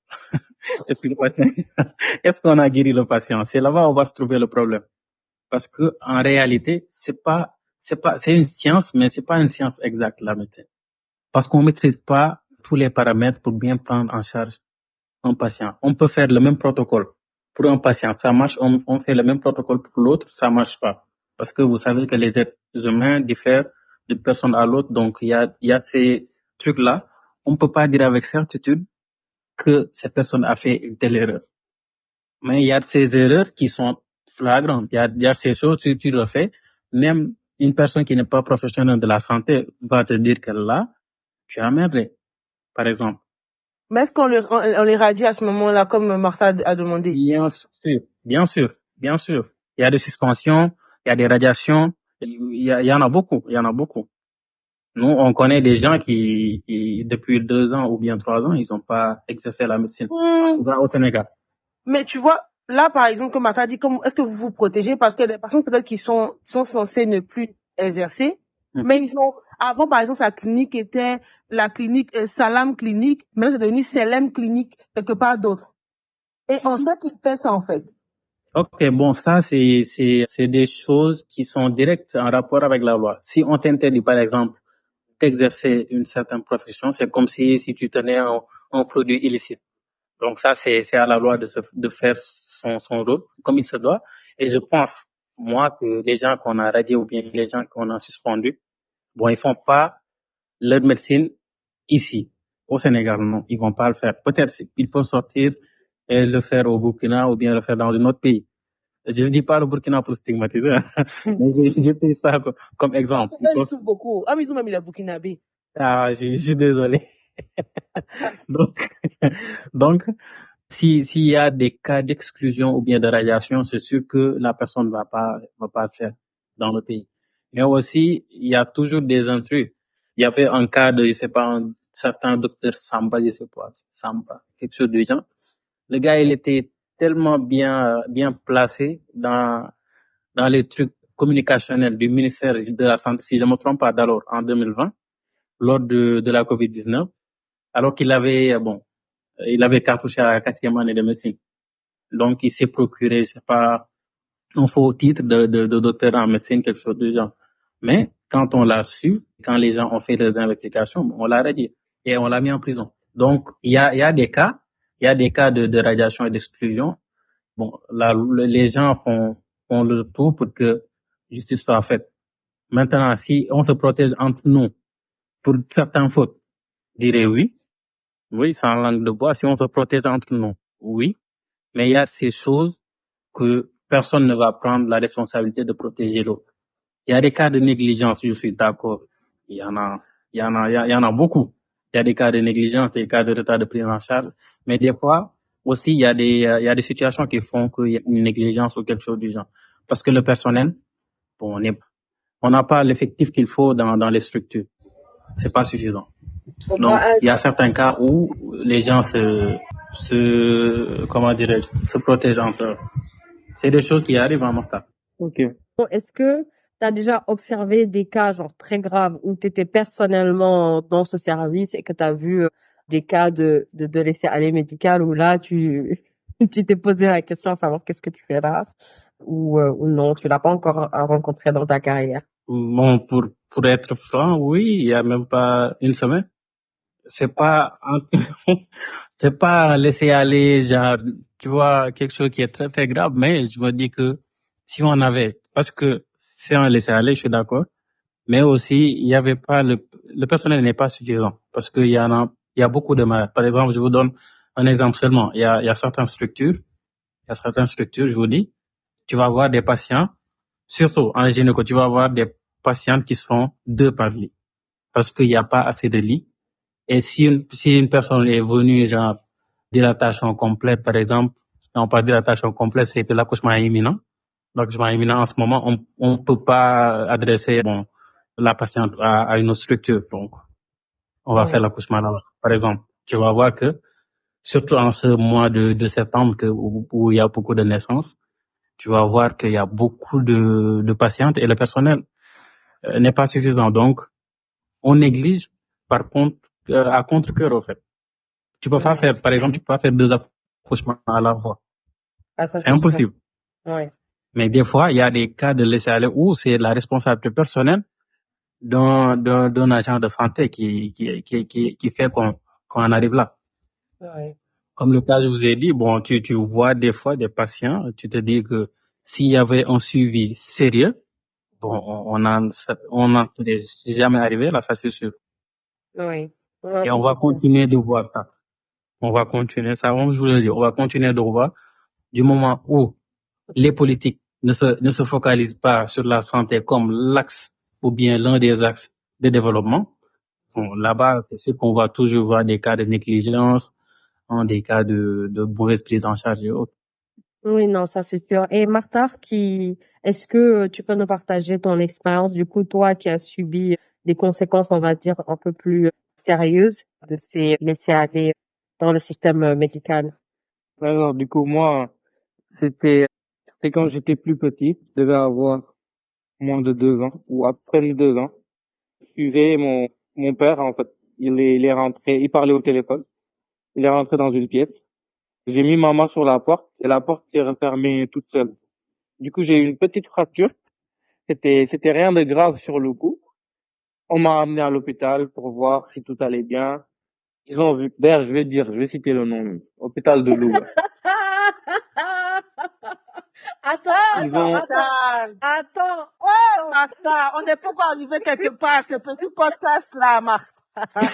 Est-ce qu'on a guéri le patient? C'est là-bas où on va se trouver le problème. Parce que, en réalité, c'est une science, mais c'est pas une science exacte, la médecine. Parce qu'on maîtrise pas tous les paramètres pour bien prendre en charge un patient. On peut faire le même protocole pour un patient, ça marche. On fait le même protocole pour l'autre, ça marche pas. Parce que vous savez que les êtres humains diffèrent d'une personne à l'autre, donc il y a ces trucs-là. On peut pas dire avec certitude que cette personne a fait une telle erreur. Mais il y a ces erreurs qui sont flagrantes. Il y a ces choses, tu le fais. Même une personne qui n'est pas professionnelle de la santé va te dire que là, tu as merdé, par exemple. Mais est-ce qu'on les radie à ce moment-là, comme Martha a demandé? Bien sûr. Il y a des suspensions, il y a des radiations, il y en a beaucoup. Nous, on connaît des gens qui depuis 2 ans ou bien 3 ans, ils n'ont pas exercé la médecine au Sénégal. Mais tu vois, là, par exemple, comme Martha dit, est-ce que vous vous protégez? Parce qu'il y a des personnes peut-être qui sont censées ne plus exercer, mais avant, par exemple, sa clinique était la clinique Salam Clinique, maintenant c'est devenu Selem Clinique, quelque part d'autre. Et on sait qu'il fait ça, en fait. Ok, bon, ça, c'est des choses qui sont directes en rapport avec la loi. Si on t'interdit, par exemple, d'exercer une certaine profession, c'est comme si tu tenais un produit illicite. Donc ça, c'est à la loi de faire son rôle comme il se doit. Et je pense, moi, que les gens qu'on a radiés ou bien les gens qu'on a suspendus, bon, ils font pas leur médecine ici, au Sénégal, non, ils vont pas le faire. Peut-être ils peuvent sortir et le faire au Burkina ou bien le faire dans un autre pays. Je ne dis pas le Burkina pour stigmatiser, mais j'ai pris ça comme exemple. Ils souffrent beaucoup. Ah, mais ils ont même il est burkinabé. Ah, je suis désolé. Donc, s'il y a des cas d'exclusion ou bien de radiation, c'est sûr que la personne va pas le faire dans le pays. Mais aussi, il y a toujours des intrus. Il y avait un cas de, je sais pas, un certain docteur Samba, je sais pas, Samba, quelque chose du genre. Le gars, il était tellement bien placé dans les trucs communicationnels du ministère de la Santé, si je me trompe pas, d'alors, en 2020, lors de la COVID-19, alors qu'il avait, il avait cartouché à la 4e année de médecine. Donc, il s'est procuré, je sais pas, un faux titre de docteur en médecine, quelque chose du genre. Mais, quand on l'a su, quand les gens ont fait des investigations, on l'a radié et on l'a mis en prison. Donc, il y a des cas de radiation et d'exclusion. Bon, là, les gens font le tout pour que justice soit faite. Maintenant, si on se protège entre nous pour certaines fautes, je dirais oui, sans langue de bois, si on se protège entre nous, oui, mais il y a ces choses que personne ne va prendre la responsabilité de protéger l'autre. Il y a des cas de négligence, je suis d'accord. Il y en a beaucoup. Il y a des cas de négligence, des cas de retard de prise en charge, mais des fois aussi il y a des situations qui font qu'il y a une négligence ou quelque chose du genre. Parce que le personnel, bon, on n'a pas l'effectif qu'il faut dans les structures. C'est pas suffisant. Donc, il y a certains cas où les gens se protègent entre eux. C'est des choses qui arrivent en Martha. Ok. Est-ce que tu as déjà observé des cas genre très graves où tu étais personnellement dans ce service et que tu as vu des cas de laisser aller médical où là tu Tu t'es posé la question à savoir qu'est-ce que tu fais là ou non, tu l'as pas encore rencontré dans ta carrière. Bon, pour être franc, oui, il y a même pas une semaine. C'est pas, c'est pas laisser aller, genre, tu vois, quelque chose qui est très, très grave, mais je me dis que si on avait, parce que c'est un laisser aller, je suis d'accord, mais aussi, il y avait pas le personnel n'est pas suffisant, parce qu'il y en a, il y a beaucoup de malades. Par exemple, je vous donne un exemple seulement. Il y a certaines structures, je vous dis, tu vas avoir des patients, surtout en gynéco, tu vas avoir des patientes qui sont 2 par lit, parce qu'il n'y a pas assez de lits. Et si une personne est venue, genre, dilatation complète, par exemple, quand on parle de dilatation complète, c'est de l'accouchement imminent. L'accouchement imminent, en ce moment, on peut pas adresser, bon, la patiente à une autre structure. Donc, on va faire Oui. l'accouchement là. Par exemple, tu vas voir que, surtout en ce mois de septembre où il y a beaucoup de naissances, tu vas voir qu'il y a beaucoup de patientes et le personnel n'est pas suffisant. Donc, on néglige, par contre, à contre-cœur, au fait. Tu peux pas Oui. faire, par exemple, tu peux pas faire 2 accouchements à la fois. Ah, ça C'est c'est sûr. impossible. Oui. Mais des fois, il y a des cas de laisser aller où c'est la responsabilité personnelle d'un agent de santé qui fait qu'on en arrive là. Oui. Comme le cas, je vous ai dit, bon, tu vois des fois des patients, tu te dis que s'il y avait un suivi sérieux, bon, on en serait jamais arrivé là, ça c'est sûr. Oui. Ouais, Et ça on va c'est sûr. continuer de voir ça. On va continuer ça, comme je vous l'ai dit, on va continuer de voir du moment où les politiques ne se focalisent pas sur la santé comme l'axe ou bien l'un des axes de développement. Bon, là-bas, c'est sûr qu'on va toujours voir des cas de négligence, des cas de mauvaise prise en charge et autres. Oui, non, ça c'est sûr. Et Martha, est-ce que tu peux nous partager ton expérience, du coup, toi qui as subi des conséquences, on va dire, un peu plus sérieuses de ces laisser-aller dans le système médical? Alors, du coup, moi, c'était quand j'étais plus petit, je devais avoir moins de 2 ans, ou à peu près 2 ans. Je suivais mon père, en fait. Il est rentré, il parlait au téléphone. Il est rentré dans une pièce. J'ai mis ma main sur la porte, et la porte s'est refermée toute seule. Du coup, j'ai eu une petite fracture. C'était rien de grave sur le coup. On m'a amené à l'hôpital pour voir si tout allait bien. Ils ont vu, d'ailleurs, je vais citer le nom, hôpital de Louga. Attends, Ils ont, attends. Martha, on n'est pas encore arrivé quelque part, ce petit podcast-là, Martha.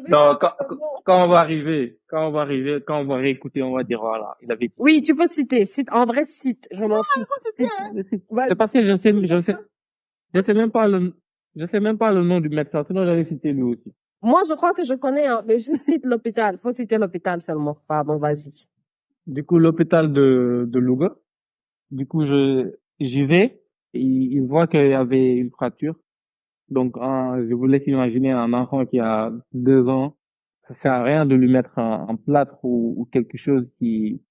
non, quand on va réécouter, on va dire, voilà, il avait dit. Oui, tu peux citer. Cite, en vrai, cite. Je m'en fous. C'est parce que je sais même pas le nom du médecin, sinon j'allais citer lui aussi. Moi, je crois que je connais, hein, mais je cite l'hôpital. Faut citer l'hôpital seulement. Pardon, vas-y. Du coup, l'hôpital de Louga. Du coup, j'y vais, il voit qu'il y avait une fracture. Donc, je vous laisse imaginer un enfant qui a 2 ans. Ça sert à rien de lui mettre un plâtre ou quelque chose qui,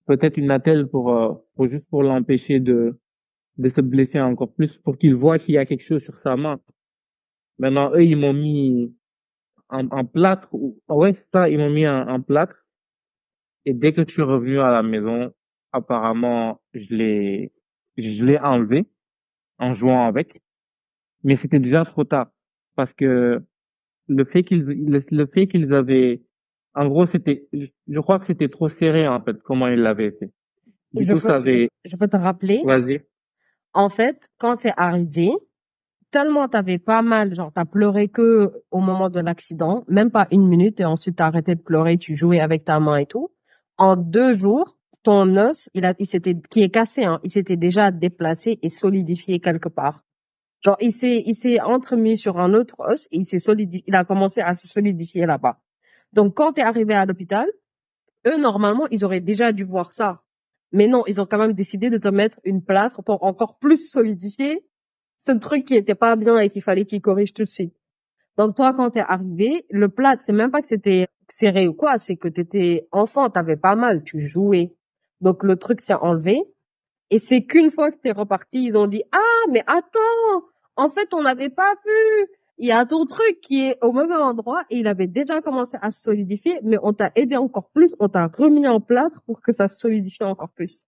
peut-être une attelle juste pour l'empêcher de se blesser encore plus, pour qu'il voit qu'il y a quelque chose sur sa main. Maintenant, eux, ils m'ont mis un plâtre, ouais, c'est ça, ils m'ont mis un plâtre. Et dès que je suis revenu à la maison, apparemment, je l'ai enlevé en jouant avec. Mais c'était déjà trop tard. Parce que le fait qu'ils avaient, en gros, je crois que c'était trop serré, en fait, comment ils l'avaient fait. Du coup, ça avait, Je peux te rappeler. vas-y. En fait, quand t'es arrivé, tellement t'avais pas mal, genre t'as pleuré que au moment de l'accident, même pas une minute, et ensuite t'as arrêté de pleurer, tu jouais avec ta main et tout. En 2 jours, ton os, qui est cassé, hein, il s'était déjà déplacé et solidifié quelque part. Genre, il s'est entremis sur un autre os et il a commencé à se solidifier là-bas. Donc, quand t'es arrivé à l'hôpital, eux, normalement, ils auraient déjà dû voir ça. Mais non, ils ont quand même décidé de te mettre une plâtre pour encore plus solidifier ce truc qui était pas bien et qu'il fallait qu'ils corrigent tout de suite. Donc, toi, quand t'es arrivé, le plâtre, c'est même pas que c'était serré ou quoi, c'est que t'étais enfant, t'avais pas mal, tu jouais. Donc, le truc s'est enlevé. Et c'est qu'une fois que t'es reparti, ils ont dit, ah, mais attends, en fait, on n'avait pas vu. Il y a ton truc qui est au même endroit et il avait déjà commencé à se solidifier, mais on t'a aidé encore plus, on t'a remis en plâtre pour que ça se solidifie encore plus.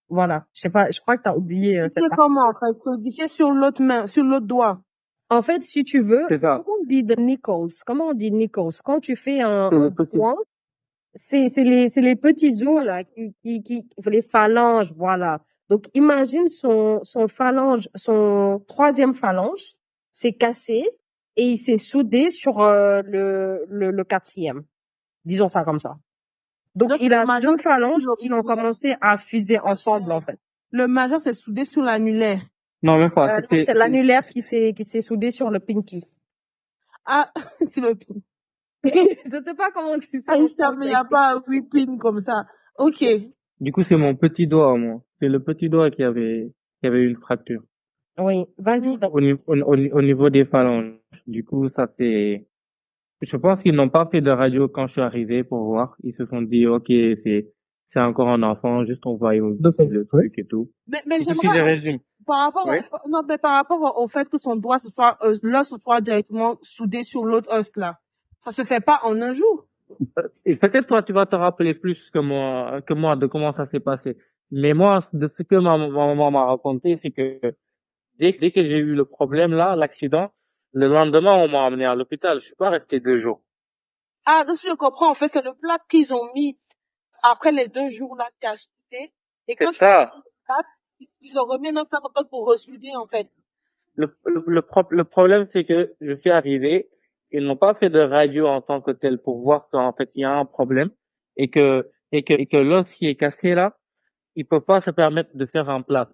Voilà. Je sais pas, je crois que t'as oublié cette C'est partie. comment, en fait, codifié sur l'autre main, sur l'autre doigt. En fait, si tu veux, C'est ça. comment on dit the nickels? Comment on dit nickels? Quand tu fais C'est un le petit. point, c'est les petits os là qui les phalanges, voilà. Donc imagine son phalange, son troisième phalange s'est cassé et il s'est soudé sur le quatrième. Disons ça comme ça. Donc Donc, il le a majeur, deux phalanges sur qui ont l'auriculaire. commencé à fuser ensemble en fait. Le majeur s'est soudé sur l'annulaire. Non, même pas. Non, c'est l'annulaire qui s'est soudé sur le pinky. Ah, sur le pin. Je sais pas comment tu sais Ah, en il mais il français. n'y a pas 8 pins comme ça. Ok. Du coup, c'est mon petit doigt, moi. C'est le petit doigt qui avait eu une fracture. Oui, vas-y. Au niveau des phalanges. Du coup, ça c'est, je pense qu'ils n'ont pas fait de radio quand je suis arrivé pour voir. Ils se sont dit, ok, c'est encore un enfant, juste on va évoluer le truc et tout. Mais Du coup, si je j'aimerais, résume. par rapport, Oui. non, mais par rapport au fait que son doigt l'os soit directement soudé sur l'autre os là. Ça se fait pas en un jour. Et peut-être toi, tu vas te rappeler plus que moi de comment ça s'est passé. Mais moi, de ce que ma maman m'a raconté, c'est que dès que j'ai eu le problème là, l'accident, le lendemain, on m'a amené à l'hôpital. Je suis pas resté 2 jours. Ah, donc je comprends. En fait, c'est le plat qu'ils ont mis après les 2 jours là que t'as soudé. Et quand C'est ça. ils ont remis un plat pour ressouder, en fait. Le problème, c'est que je suis arrivé, ils n'ont pas fait de radio en tant que tel pour voir qu'en fait, il y a un problème et que l'os qui est cassé là, il peut pas se permettre de faire un plat.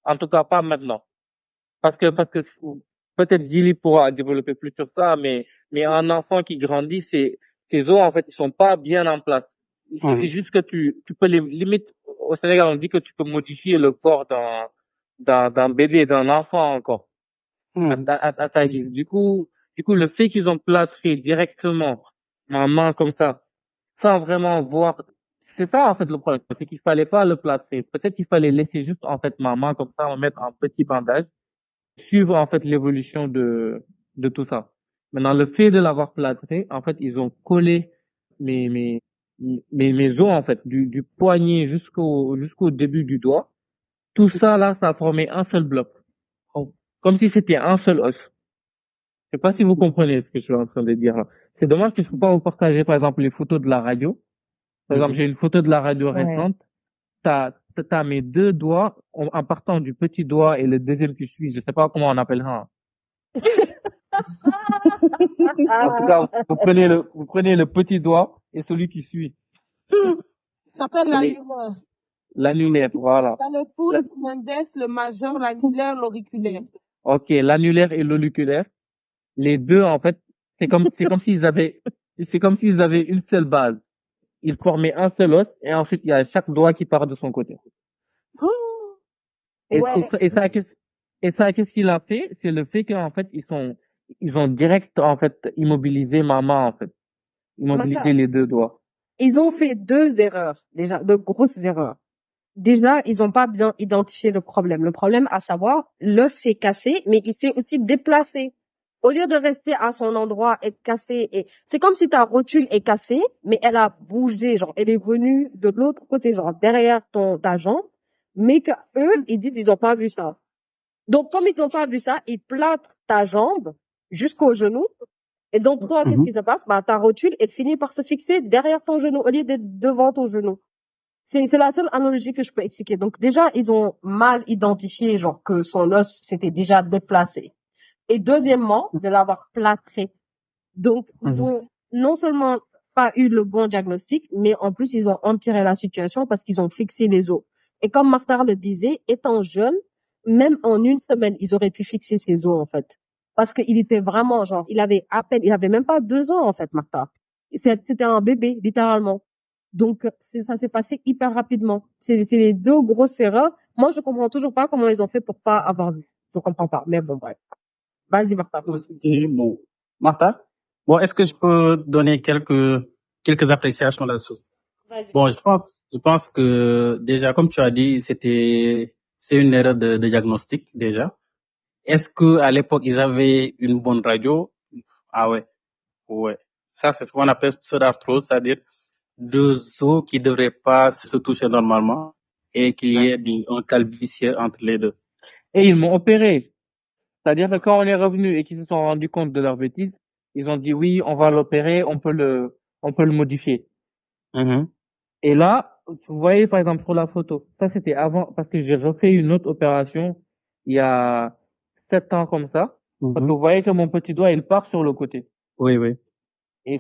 En tout cas, pas maintenant. Parce que peut-être Gilly pourra développer plus sur ça, mais un enfant qui grandit, ses os, en fait, ils sont pas bien en place. Il suffit juste que tu peux les, limite, au Sénégal, on dit que tu peux modifier le corps d'un bébé, d'un enfant encore. À ta guise. Du coup, le fait qu'ils ont plâtré directement ma main comme ça, sans vraiment voir, c'est ça, en fait, le problème. C'est qu'il fallait pas le plâtrer. Peut-être qu'il fallait laisser juste, en fait, ma main comme ça, mettre un petit bandage, suivre, en fait, l'évolution de tout ça. Maintenant, le fait de l'avoir plâtré, en fait, ils ont collé mes os, en fait, du poignet jusqu'au début du doigt. Tout ça, là, ça a formé un seul bloc. Comme si c'était un seul os. Je sais pas si vous comprenez ce que je suis en train de dire là. C'est dommage que je peux pas vous partager, par exemple, les photos de la radio. Par exemple, j'ai une photo de la radio récente. T'as mes 2 doigts, en partant du petit doigt et le deuxième qui suit. Je sais pas comment on appelle ça. En tout cas, vous prenez le petit doigt et celui qui suit. Ça s'appelle l'annulaire. L'annulaire, voilà. Dans le pouce, l'index, le majeur, l'annulaire, l'auriculaire. Ok, l'annulaire et l'auriculaire. Les deux, en fait, c'est comme s'ils avaient une seule base. Ils formaient un seul os et ensuite il y a chaque doigt qui part de son côté. Et ça, qu'est-ce qu'il a fait? C'est le fait qu'en fait, ils ont direct, en fait, immobilisé ma main, en fait. Immobilisé les 2 doigts. Ils ont fait 2 erreurs, déjà, 2 grosses erreurs. Déjà, ils ont pas bien identifié le problème. Le problème, à savoir, l'os s'est cassé, mais il s'est aussi déplacé. Au lieu de rester à son endroit et cassé, et c'est comme si ta rotule est cassée, mais elle a bougé, genre, elle est venue de l'autre côté, genre, derrière ta jambe, mais que eux, ils disent, ils ont pas vu ça. Donc, comme ils ont pas vu ça, ils plâtrent ta jambe jusqu'au genou, et donc, toi, qu'est-ce qui se passe? Bah, ta rotule, elle finit par se fixer derrière ton genou, au lieu d'être devant ton genou. C'est la seule analogie que je peux expliquer. Donc, déjà, ils ont mal identifié, genre, que son os s'était déjà déplacé. Et deuxièmement, de l'avoir plâtré. Donc, ils ont non seulement pas eu le bon diagnostic, mais en plus, ils ont empiré la situation parce qu'ils ont fixé les os. Et comme Martha le disait, étant jeune, même en 1 semaine, ils auraient pu fixer ses os, en fait. Parce qu'il était vraiment, genre, il avait même pas 2 ans, en fait, Martha. C'était un bébé, littéralement. Donc, ça s'est passé hyper rapidement. C'est les 2 grosses erreurs. Moi, je comprends toujours pas comment ils ont fait pour pas avoir vu. Je comprends pas. Mais bon, bref. Vas-y, Martha. Bon, Martha, bon, est-ce que je peux donner quelques appréciations là-dessus? Vas-y. Bon, je pense que déjà, comme tu as dit, c'est une erreur de diagnostic déjà. est-ce que à l'époque ils avaient une bonne radio? Ah ouais, ouais. Ça, c'est ce qu'on appelle pseudarthrose, c'est-à-dire deux os qui devraient pas se toucher normalement et qu'il y ait un calvicier entre les deux. Et ils m'ont opéré. C'est-à-dire que quand on est revenu et qu'ils se sont rendus compte de leur bêtise, ils ont dit oui, on va l'opérer, on peut le modifier. Mhm. Et là, vous voyez par exemple sur la photo, ça c'était avant, parce que j'ai refait une autre opération il y a 7 ans comme ça. Parce que vous voyez que mon petit doigt, il part sur le côté. Oui, oui. Et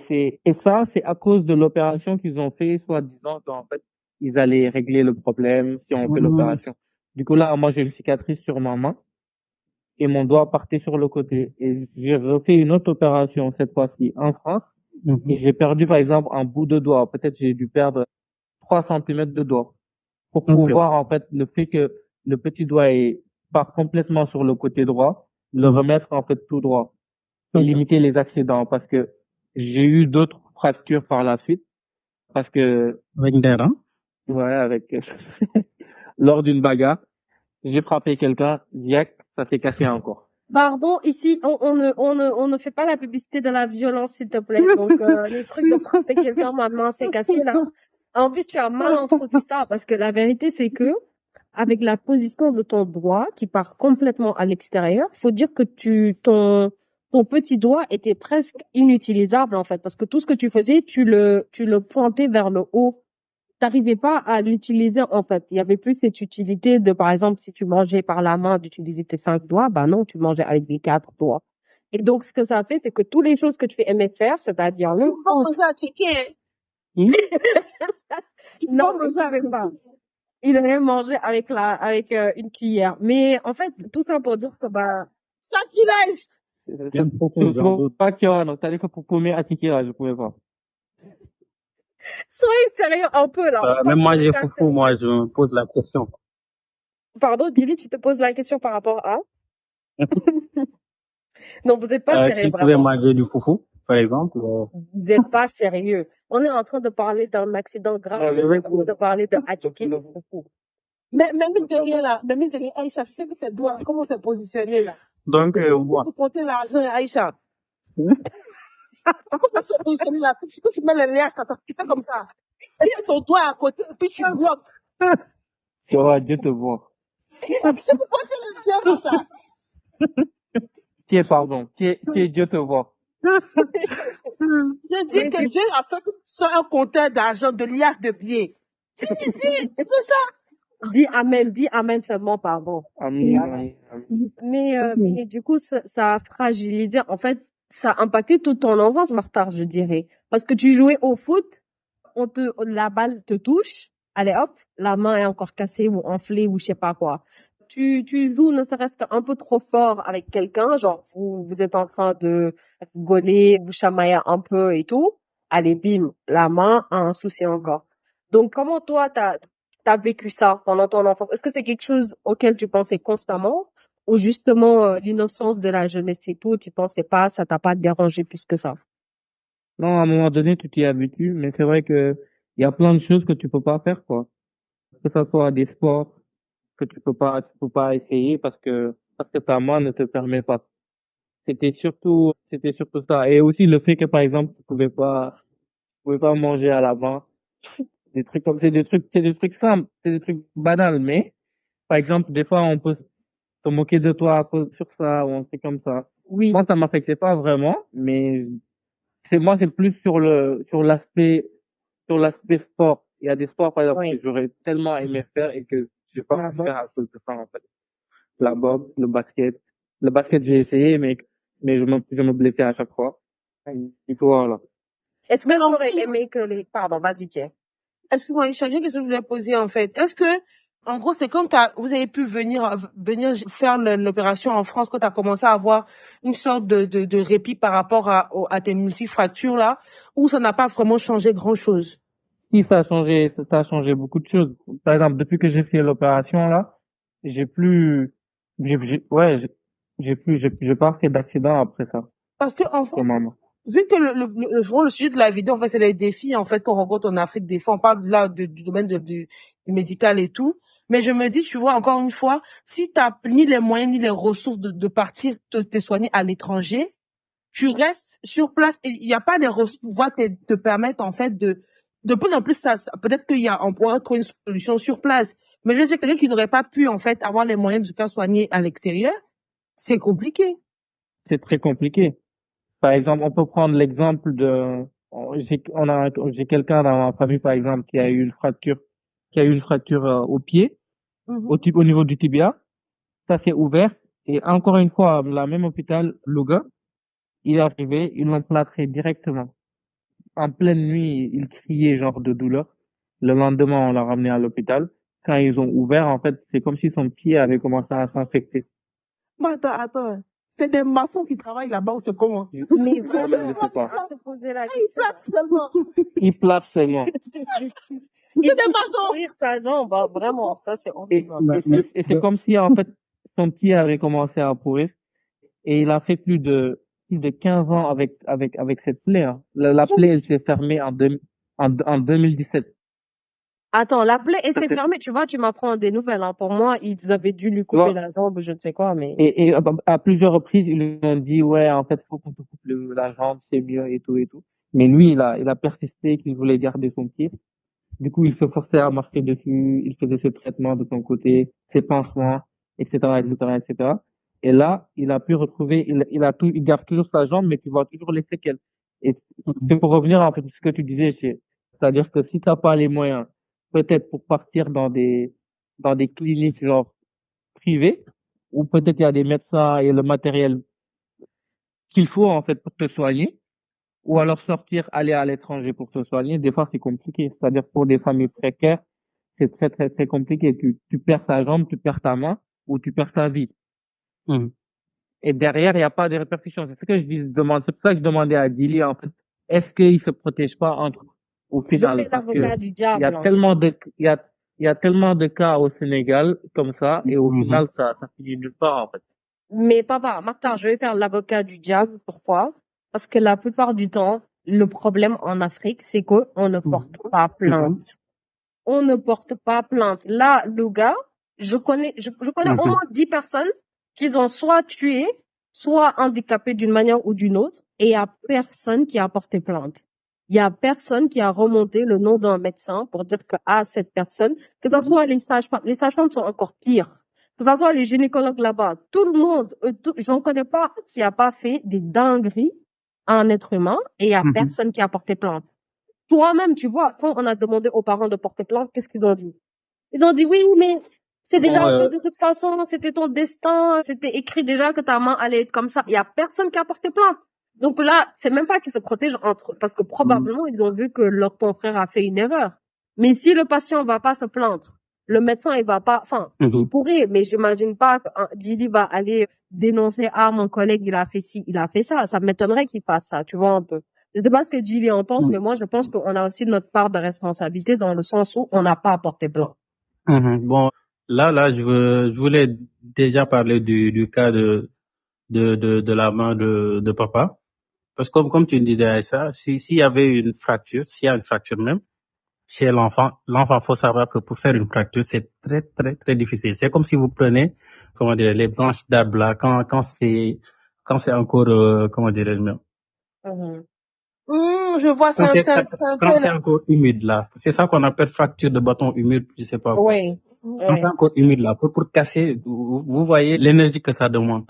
ça, c'est à cause de l'opération qu'ils ont fait, soi-disant qu'en fait, ils allaient régler le problème si on fait l'opération. Du coup, là, moi, j'ai une cicatrice sur ma main et mon doigt partait sur le côté. Et j'ai refait une autre opération, cette fois-ci, en France. Et j'ai perdu, par exemple, un bout de doigt. Peut-être j'ai dû perdre 3 centimètres de doigt pour pouvoir, en fait, le fait que le petit doigt part complètement sur le côté droit, le remettre, en fait, tout droit. Et limiter les accidents parce que j'ai eu d'autres fractures par la suite parce que Avec des reins? ouais, avec lors d'une bagarre, j'ai frappé quelqu'un, direct, ça s'est cassé encore. Pardon, ici, on ne fait pas la publicité de la violence, s'il te plaît. Donc, les trucs de frapper quelqu'un, ma main s'est cassée, là. En plus, tu as mal introduit ça, parce que la vérité, c'est que, avec la position de ton doigt, qui part complètement à l'extérieur, faut dire que ton petit doigt était presque inutilisable, en fait, parce que tout ce que tu faisais, tu le pointais vers le haut. T'arrivais pas à l'utiliser, en fait. Il y avait plus cette utilité de, par exemple, si tu mangeais par la main, d'utiliser tes 5 doigts, bah non, tu mangeais avec les 4 doigts. Et donc, ce que ça fait, c'est que toutes les choses que tu aimais faire, c'est-à-dire le Tu peux manger à ticket. non, il ne savait pas. Il allait manger avec une cuillère. Mais en fait, tout ça pour dire que bah, Ça qui lâche. Je pas qu'il y a, donc, t'allais pour comer à ticket, là, je pouvais pas. soyez sérieux un peu là. Même moi, j'ai foufou, moi, je me pose la question. Pardon, Dilly, tu te poses la question par rapport à? Non, vous n'êtes pas Si sérieux, vous pouvez vraiment. manger du foufou, par exemple. Vous n'êtes pas sérieux. On est en train de parler d'un accident grave, de parler de Atiki. Mais mine de rien là, mais mine de rien, Aïcha, tu sais que c'est doigt, comment c'est positionné là. Donc, Pour compter l'argent, Aïcha. Comment c'est positionné là, puis tu mets les liasses, tu fais comme ça. Et puis ton doigt à côté, et puis tu bloques. Tu vois, Dieu te voit. C'est pourquoi tu le tiens comme ça. Qui est pardon? Qui est Dieu te voit? Je dis que Dieu a fait que tu sois un compteur d'argent, de liasses, de billets. Dis tout ça. Dis amen seulement, pardon. Amen. Mais du coup, ça a fragilisé, en fait, ça a impacté toute ton enfance, Martha, je dirais. Parce que tu jouais au foot, la balle te touche, allez hop, la main est encore cassée ou enflée ou je sais pas quoi. Tu joues ne serait-ce qu'un peu trop fort avec quelqu'un, genre vous êtes en train de rigoler, vous chamaillez un peu et tout. Allez, bim, la main a un souci encore. Donc, comment toi, t'as vécu ça pendant ton enfance? Est-ce que c'est quelque chose auquel tu pensais constamment ou justement l'innocence de la jeunesse et tout, tu pensais pas, ça t'a pas dérangé plus que ça? Non, à un moment donné, tu t'y habitues, mais c'est vrai que il y a plein de choses que tu peux pas faire, quoi. Que ça soit des sports que tu peux pas essayer parce que ta main ne te permet pas. C'était surtout ça. Et aussi le fait que, par exemple, tu pouvais pas manger à la main. Des trucs comme, c'est des trucs simples, c'est des trucs banals, mais, par exemple, des fois, on peut se moquer de toi sur ça ou un truc comme ça. Oui. Moi, ça m'affectait pas vraiment, mais c'est plus sur l'aspect sport. Il y a des sports, par exemple, que j'aurais tellement aimé faire et que j'ai pas pu faire à cause de ça, en fait. La boxe, le basket. Le basket, j'ai essayé, mais je me blessais à chaque fois. Du coup, voilà. Est-ce que tu aurais aimé que pardon, vas-y, tiens. Excuse-moi, Aïcha, j'ai une question que je voulais poser, en fait. Est-ce que, en gros, c'est quand vous avez pu venir faire l'opération en France, quand tu as commencé à avoir une sorte de répit par rapport à tes multifractures, là, ou ça n'a pas vraiment changé grand-chose? Si, ça a changé beaucoup de choses. Par exemple, depuis que j'ai fait l'opération, là, j'ai pas fait d'accident après ça. Parce que, en fait, vu que le sujet de la vidéo, en fait, c'est les défis, en fait, qu'on rencontre en Afrique. Des fois, on parle là du domaine du médical et tout. Mais je me dis, tu vois, encore une fois, si tu n'as ni les moyens ni les ressources de partir te soigner à l'étranger, tu restes sur place et il n'y a pas des ressources pour pouvoir te permettre, en fait, de plus en plus, peut-être on pourra trouver une solution sur place. Mais je veux dire, quelqu'un qui n'aurait pas pu, en fait, avoir les moyens de se faire soigner à l'extérieur, c'est compliqué. C'est très compliqué. Par exemple, on peut prendre l'exemple j'ai quelqu'un dans ma famille, par exemple, qui a eu une fracture au pied, au niveau du tibia. Ça s'est ouvert. Et encore une fois, la même hôpital, Louga, il est arrivé, ils l'ont plâtré directement. En pleine nuit, il criait genre de douleur. Le lendemain, on l'a ramené à l'hôpital. Quand ils ont ouvert, en fait, c'est comme si son pied avait commencé à s'infecter. Mais attends. C'est des maçons qui travaillent là-bas ou c'est comment? Mais Je sais pas. se poser la Ils plâtrent seulement. Il plâtre seulement. C'est des maçons. Ouvrir sa jambe, vraiment, ça c'est Et, horrible. et c'est comme si, en fait, son pied avait commencé à pourrir. Et il a fait plus de 15 ans avec cette plaie. Hein. La plaie, elle s'est fermée en 2017. Attends, la plaie, elle s'est fermée, tu vois, tu m'apprends des nouvelles, hein. Pour moi, ils avaient dû lui couper la jambe, je ne sais quoi, mais... Et à plusieurs reprises, ils lui ont dit, ouais, en fait, faut qu'on te coupe la jambe, c'est mieux et tout et tout. Mais lui, il a persisté qu'il voulait garder son pied. Du coup, il se forçait à marcher dessus, il faisait ses traitements de son côté, ses pansements, etc., etc., etc. Et là, il a pu retrouver, il garde toujours sa jambe, mais tu vois toujours les séquelles. Et c'est pour revenir en fait à ce que tu disais, c'est-à-dire que si t'as pas les moyens, peut-être pour partir dans des cliniques genre privées, ou peut-être il y a des médecins et le matériel qu'il faut en fait pour te soigner, ou alors sortir, aller à l'étranger pour se soigner, des fois c'est compliqué. C'est-à-dire pour des familles précaires, c'est très très très compliqué. Tu perds ta jambe, tu perds ta main, ou tu perds ta vie. Et derrière, il n'y a pas de répercussions. C'est ce que c'est pour ça que je demandais à Dili, en fait, est-ce qu'ils se protègent pas au final? Je fais l'avocat du diable. Il y a tellement de cas au Sénégal, comme ça, et au final, ça finit nulle part, en fait. Mais papa, Martin, je vais faire l'avocat du diable. Pourquoi? Parce que la plupart du temps, le problème en Afrique, c'est qu'on ne porte pas plainte. On ne porte pas plainte. Là, le gars, je connais au moins 10 personnes qui ont soit tué, soit handicapé d'une manière ou d'une autre, et il y a personne qui a porté plainte. Il y a personne qui a remonté le nom d'un médecin pour dire que, cette personne, que ce soit les sages-femmes sont encore pires. Que ce soit les gynécologues là-bas, tout le monde, j'en connais pas qui a pas fait des dingueries à un être humain et il y a personne qui a porté plainte. Toi-même, tu vois, quand on a demandé aux parents de porter plainte, qu'est-ce qu'ils ont dit? Ils ont dit oui, mais c'est déjà de toute façon, c'était ton destin, c'était écrit déjà que ta main allait être comme ça. Il y a personne qui a porté plainte. Donc là, c'est même pas qu'ils se protègent entre eux, parce que probablement ils ont vu que leur confrère a fait une erreur. Mais si le patient va pas se plaindre, le médecin il va pas, il pourrait, mais j'imagine pas que Dili va aller dénoncer mon collègue il a fait ci, il a fait ça. Ça m'étonnerait qu'il fasse ça, tu vois un peu. Je sais pas ce que Dili en pense, mais moi je pense qu'on a aussi notre part de responsabilité dans le sens où on n'a pas apporté plainte. Bon, là, je voulais déjà parler du cas de la main de papa. Parce que comme tu me disais, Aïssa, s'il y avait une fracture, s'il y a une fracture même, chez l'enfant, faut savoir que pour faire une fracture, c'est très, très, très difficile. C'est comme si vous prenez, les branches d'arbre là, quand c'est encore, je vois ça. Quand c'est encore humide là. C'est ça qu'on appelle fracture de bâton humide, je sais pas. Oui. Quand c'est encore humide là, pour casser, vous voyez l'énergie que ça demande.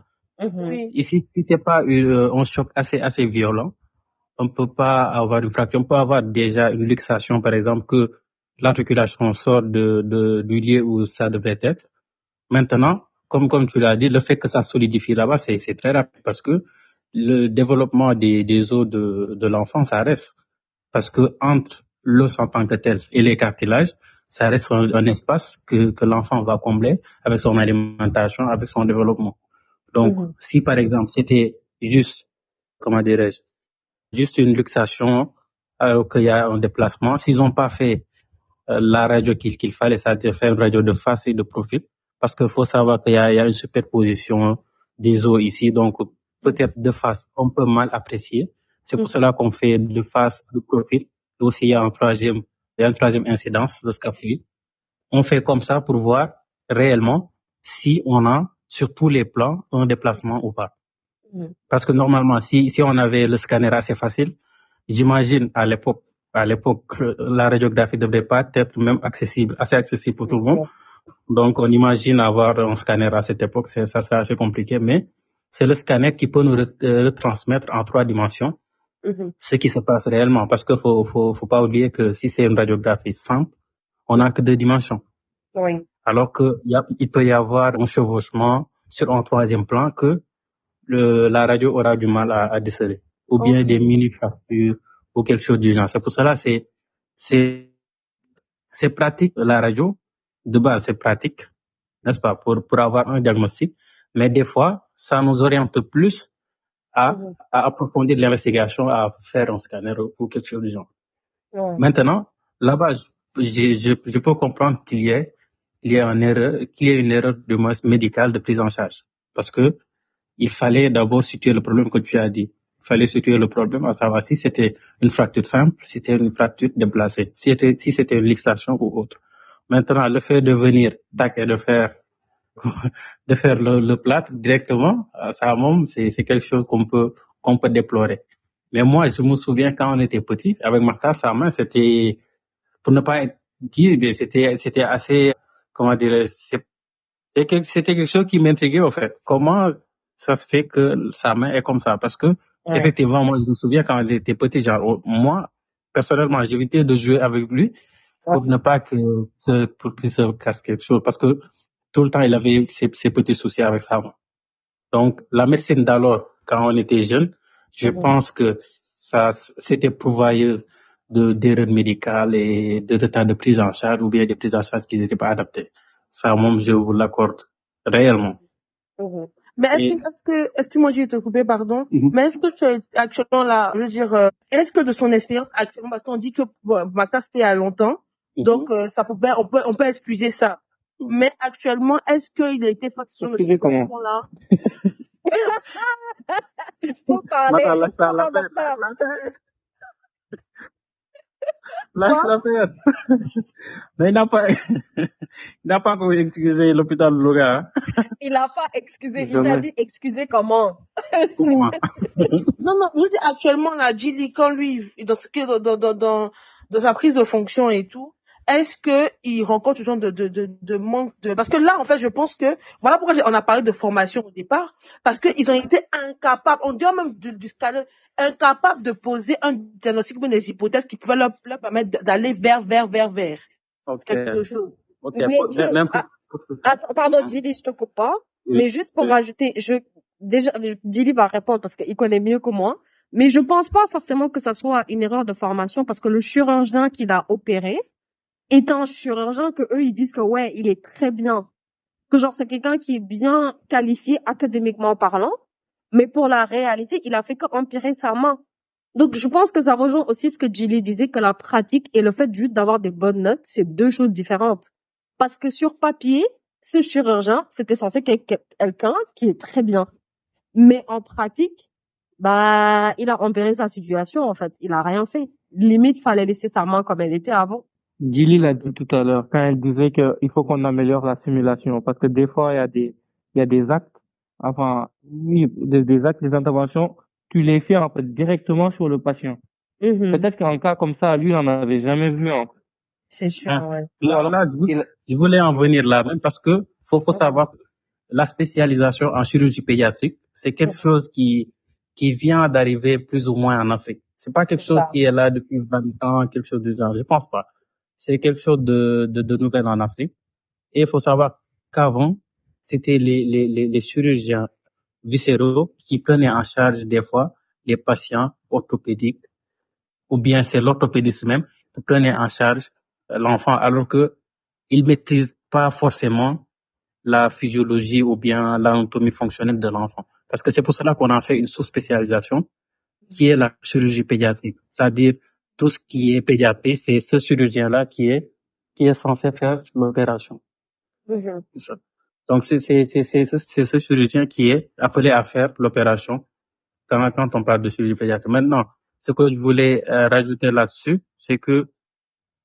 Ici, si c'est pas un choc assez violent, on peut pas avoir une fracture. On peut avoir déjà une luxation, par exemple, que l'articulation sort du lieu où ça devrait être. Maintenant, comme tu l'as dit, le fait que ça solidifie là-bas, c'est très rapide parce que le développement des os de l'enfant, ça reste. Parce que entre l'os en tant que tel et les cartilages, ça reste un espace que l'enfant va combler avec son alimentation, avec son développement. Donc, si par exemple, c'était juste, juste une luxation, qu'il y a un déplacement, s'ils n'ont pas fait la radio qu'il fallait, c'est-à-dire faire une radio de face et de profil, parce qu'il faut savoir qu'il y a une superposition des os ici, donc peut-être de face, on peut mal apprécier. C'est pour cela qu'on fait de face, de profil. Et aussi, il y a une troisième incidence, le scaphoïde. on fait comme ça pour voir réellement si on a sur tous les plans un déplacement ou pas. Parce que normalement, si on avait le scanner assez facile, j'imagine à l'époque, la radiographie ne devrait pas être même assez accessible pour tout le monde. Donc, on imagine avoir un scanner à cette époque, ça serait assez compliqué, mais c'est le scanner qui peut nous retransmettre en 3 dimensions ce qui se passe réellement. Parce que faut pas oublier que si c'est une radiographie simple, on n'a que 2 dimensions. Oui. Alors que il peut y avoir un chevauchement sur un 3e plan que la radio aura du mal à déceler. Ou bien des mini-fractures ou quelque chose du genre. C'est pour cela, c'est pratique, la radio. De base, c'est pratique, n'est-ce pas, pour avoir un diagnostic. Mais des fois, ça nous oriente plus à approfondir l'investigation, à faire un scanner ou quelque chose du genre. Maintenant, là-bas, je peux comprendre qu'il y ait une erreur de moins médicale de prise en charge. Parce que il fallait d'abord situer le problème que tu as dit. Il fallait situer le problème, à savoir si c'était une fracture simple, si c'était une fracture déplacée, si c'était une luxation ou autre. Maintenant, le fait de venir, et de faire le plâtre directement, ça, c'est quelque chose qu'on peut déplorer. Mais moi, je me souviens quand on était petit, avec Martha, sa main, c'était, pour ne pas dire, c'était assez, comment dire, c'était quelque chose qui m'intriguait, en fait. Comment ça se fait que sa main est comme ça? Parce que, effectivement, moi, je me souviens quand on était petit, genre, moi, personnellement, j'évitais de jouer avec lui pour ne pas qu'il se casse quelque chose. Parce que tout le temps, il avait ses petits soucis avec sa main. Donc, la médecine d'alors, quand on était jeune, je pense que ça, c'était pourvoyeuse d'erreurs médicales et de retard de prise en charge ou bien de prise en charge qui n'étaient pas adaptées. Ça, moi, je vous l'accorde réellement. Mais excuse-moi, j'ai été coupé, pardon. Mais est-ce que tu es actuellement là, je veux dire, est-ce que de son expérience actuellement, parce qu'on dit que Martha c'était il y a longtemps, donc ça pouvait, on peut excuser ça. Mais actuellement, est-ce qu'il a été face sur le situation là? Faut parler. Lâche l'affaire. Mais il n'a pas encore excusé l'hôpital de Louga. Il n'a pas excusé. Il t'a dit excuser comment? Comment? Non, je dis actuellement, là, Gilly, quand lui, dans sa prise de fonction et tout, est-ce que il rencontre ce genre de manque de, parce que là, en fait, je pense que, voilà pourquoi on a parlé de formation au départ, parce que ils ont été incapables, on dirait même du scanner, incapables de poser un diagnostic ou des hypothèses qui pouvaient leur permettre d'aller vers quelque chose. Mais attends, pardon, Gilly, je te coupe pas. Mais juste pour rajouter, Gilly va répondre parce qu'il connaît mieux que moi. Mais je pense pas forcément que ça soit une erreur de formation parce que le chirurgien qui l'a opéré est un chirurgien que eux, ils disent que ouais, il est très bien. Que genre, c'est quelqu'un qui est bien qualifié académiquement parlant. Mais pour la réalité, il a fait qu'empirer sa main. Donc, je pense que ça rejoint aussi ce que Gilly disait, que la pratique et le fait juste d'avoir des bonnes notes, c'est 2 choses différentes. Parce que sur papier, ce chirurgien, c'était censé être quelqu'un qui est très bien. Mais en pratique, il a empiré sa situation, en fait. Il a rien fait. Limite, fallait laisser sa main comme elle était avant. Gilly l'a dit tout à l'heure, quand elle disait qu'il faut qu'on améliore la simulation, parce que des fois, il y a des actes, des actes, des interventions, tu les fais, en fait, directement sur le patient. Peut-être qu'un cas comme ça, lui, il n'en avait jamais vu, en fait. C'est sûr, ouais. Là, je voulais en venir là même parce que faut savoir que la spécialisation en chirurgie pédiatrique, c'est quelque chose qui vient d'arriver plus ou moins en Afrique. C'est pas quelque chose qui est là depuis 20 ans, quelque chose du genre. Je pense pas. C'est quelque chose de nouvel en Afrique. Et il faut savoir qu'avant, c'était les chirurgiens viscéraux qui prenaient en charge des fois les patients orthopédiques ou bien c'est l'orthopédiste même qui prenait en charge l'enfant alors que il maîtrise pas forcément la physiologie ou bien l'anatomie fonctionnelle de l'enfant. Parce que c'est pour cela qu'on a fait une sous-spécialisation qui est la chirurgie pédiatrique. C'est-à-dire tout ce qui est pédiatrie, c'est ce chirurgien-là qui est censé faire l'opération. Donc c'est ce chirurgien qui est appelé à faire l'opération quand on parle de chirurgie pédiatrique. Maintenant, ce que je voulais rajouter là-dessus, c'est que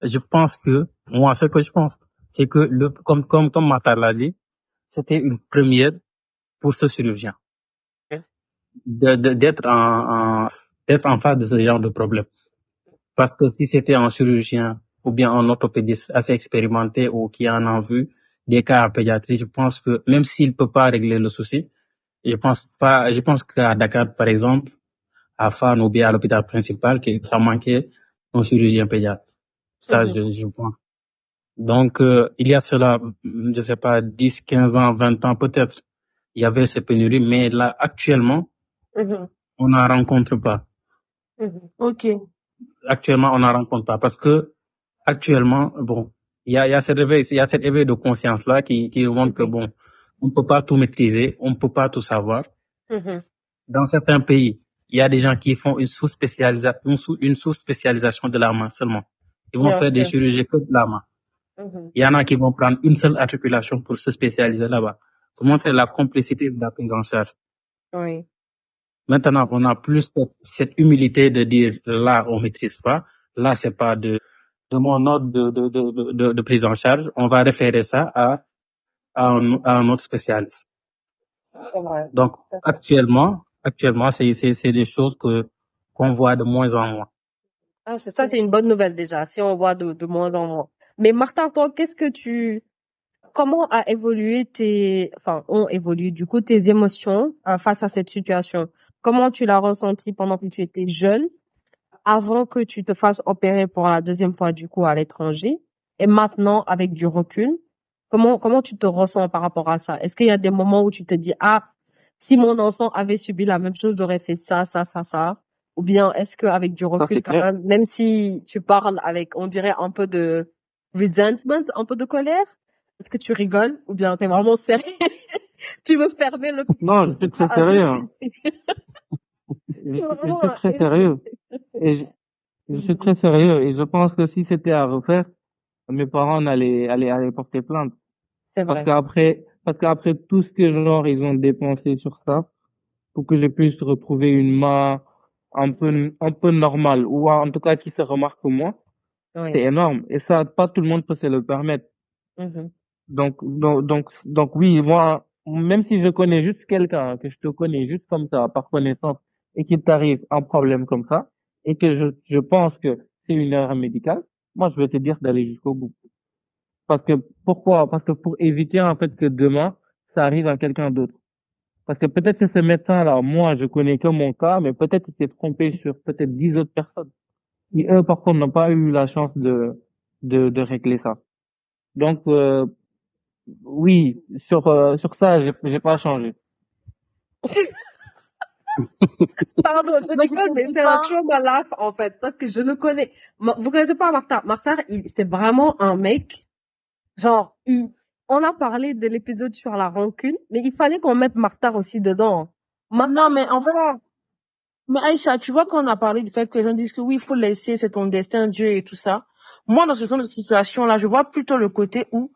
je pense que, moi, ce que je pense, c'est que comme Martha l'a dit, c'était une première pour ce chirurgien d'être en face de ce genre de problème. Parce que si c'était un chirurgien ou bien un orthopédiste assez expérimenté ou qui en a vu des cas en pédiatrie, je pense que même s'il peut pas régler le souci, je pense qu'à Dakar, par exemple, à Fann ou bien à l'hôpital principal, que ça manquait un chirurgien pédiatre. Ça, je pense. Donc, il y a cela, je sais pas, 10, 15 ans, 20 ans, peut-être, il y avait ces pénuries, mais là, actuellement, on n'en rencontre pas. Ok. Actuellement, on n'en rencontre pas parce que, actuellement, bon, il y a cet éveil de conscience-là qui montre que bon, on ne peut pas tout maîtriser, on ne peut pas tout savoir. Dans certains pays, il y a des gens qui font une sous-spécialisation de la main seulement. Ils vont faire des chirurgies que de la main. Il y en a qui vont prendre une seule articulation pour se spécialiser là-bas, pour montrer la complexité de la prise en charge. Oui. Maintenant, on a plus cette humilité de dire là, on maîtrise pas, là, c'est pas de mon ordre de prise en charge, on va référer ça à un autre spécialiste. C'est vrai. Donc, actuellement, c'est des choses qu'on voit de moins en moins. Ah, c'est une bonne nouvelle déjà, si on voit de moins en moins. Mais Martin, toi, comment ont évolué du coup tes émotions face à cette situation? Comment tu l'as ressenti pendant que tu étais jeune, avant que tu te fasses opérer pour la deuxième fois du coup à l'étranger, et maintenant avec du recul, comment tu te ressens par rapport à ça? Est-ce qu'il y a des moments où tu te dis, ah, si mon enfant avait subi la même chose, j'aurais fait ça, ça, ça, ça? Ou bien est-ce qu'avec du Ça, recul c'est quand clair. même si tu parles avec, on dirait un peu de resentment, un peu de colère, est-ce que tu rigoles ou bien t'es vraiment sérieux? Tu veux fermer le Non, je suis très sérieux. hein. Je suis très sérieux. Et je suis très sérieux. Et je pense que si c'était à refaire, mes parents allaient porter plainte. C'est Parce vrai. qu'après tout ce que genre ils ont dépensé sur ça, pour que je puisse retrouver une main un peu normale, ou en tout cas qui se remarque pour moi, c'est Oui. énorme. Et ça, pas tout le monde peut se le permettre. Mhm. Donc oui, moi, même si je connais juste quelqu'un, que je te connais juste comme ça, par connaissance, et qu'il t'arrive un problème comme ça, et que je pense que c'est une erreur médicale, moi, je vais te dire d'aller jusqu'au bout. Pourquoi? Parce que pour éviter, en fait, que demain, ça arrive à quelqu'un d'autre. Parce que peut-être que ce médecin-là, moi, je connais que mon cas, mais peut-être il s'est trompé sur peut-être 10 autres personnes. Qui, eux, par contre, n'ont pas eu la chance de régler ça. Donc, oui, sur ça, j'ai pas changé. Pardon, je rigole, mais c'est un trauma laugh, en fait, parce que je le connais. Vous connaissez pas Martin? Martin, c'est vraiment un mec, genre, on a parlé de l'épisode sur la rancune, mais il fallait qu'on mette Martin aussi dedans. Non, mais en fait, mais Aïcha, tu vois qu'on a parlé du fait que les gens disent que oui, il faut laisser, c'est ton destin, Dieu et tout ça. Moi, dans ce genre de situation-là, je vois plutôt le côté où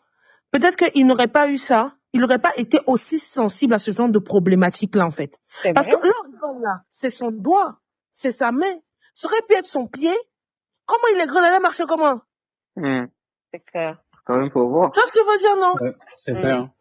peut-être qu'il n'aurait pas eu ça, il n'aurait pas été aussi sensible à ce genre de problématique-là, en fait. C'est Parce vrai? que là, c'est son doigt, c'est sa main. Ça aurait pu être son pied. Comment il est grand, là, marcher comment? C'est clair. Quand même, faut voir. Tu vois ce que je veux dire, non? Ouais, c'est vrai. Hein.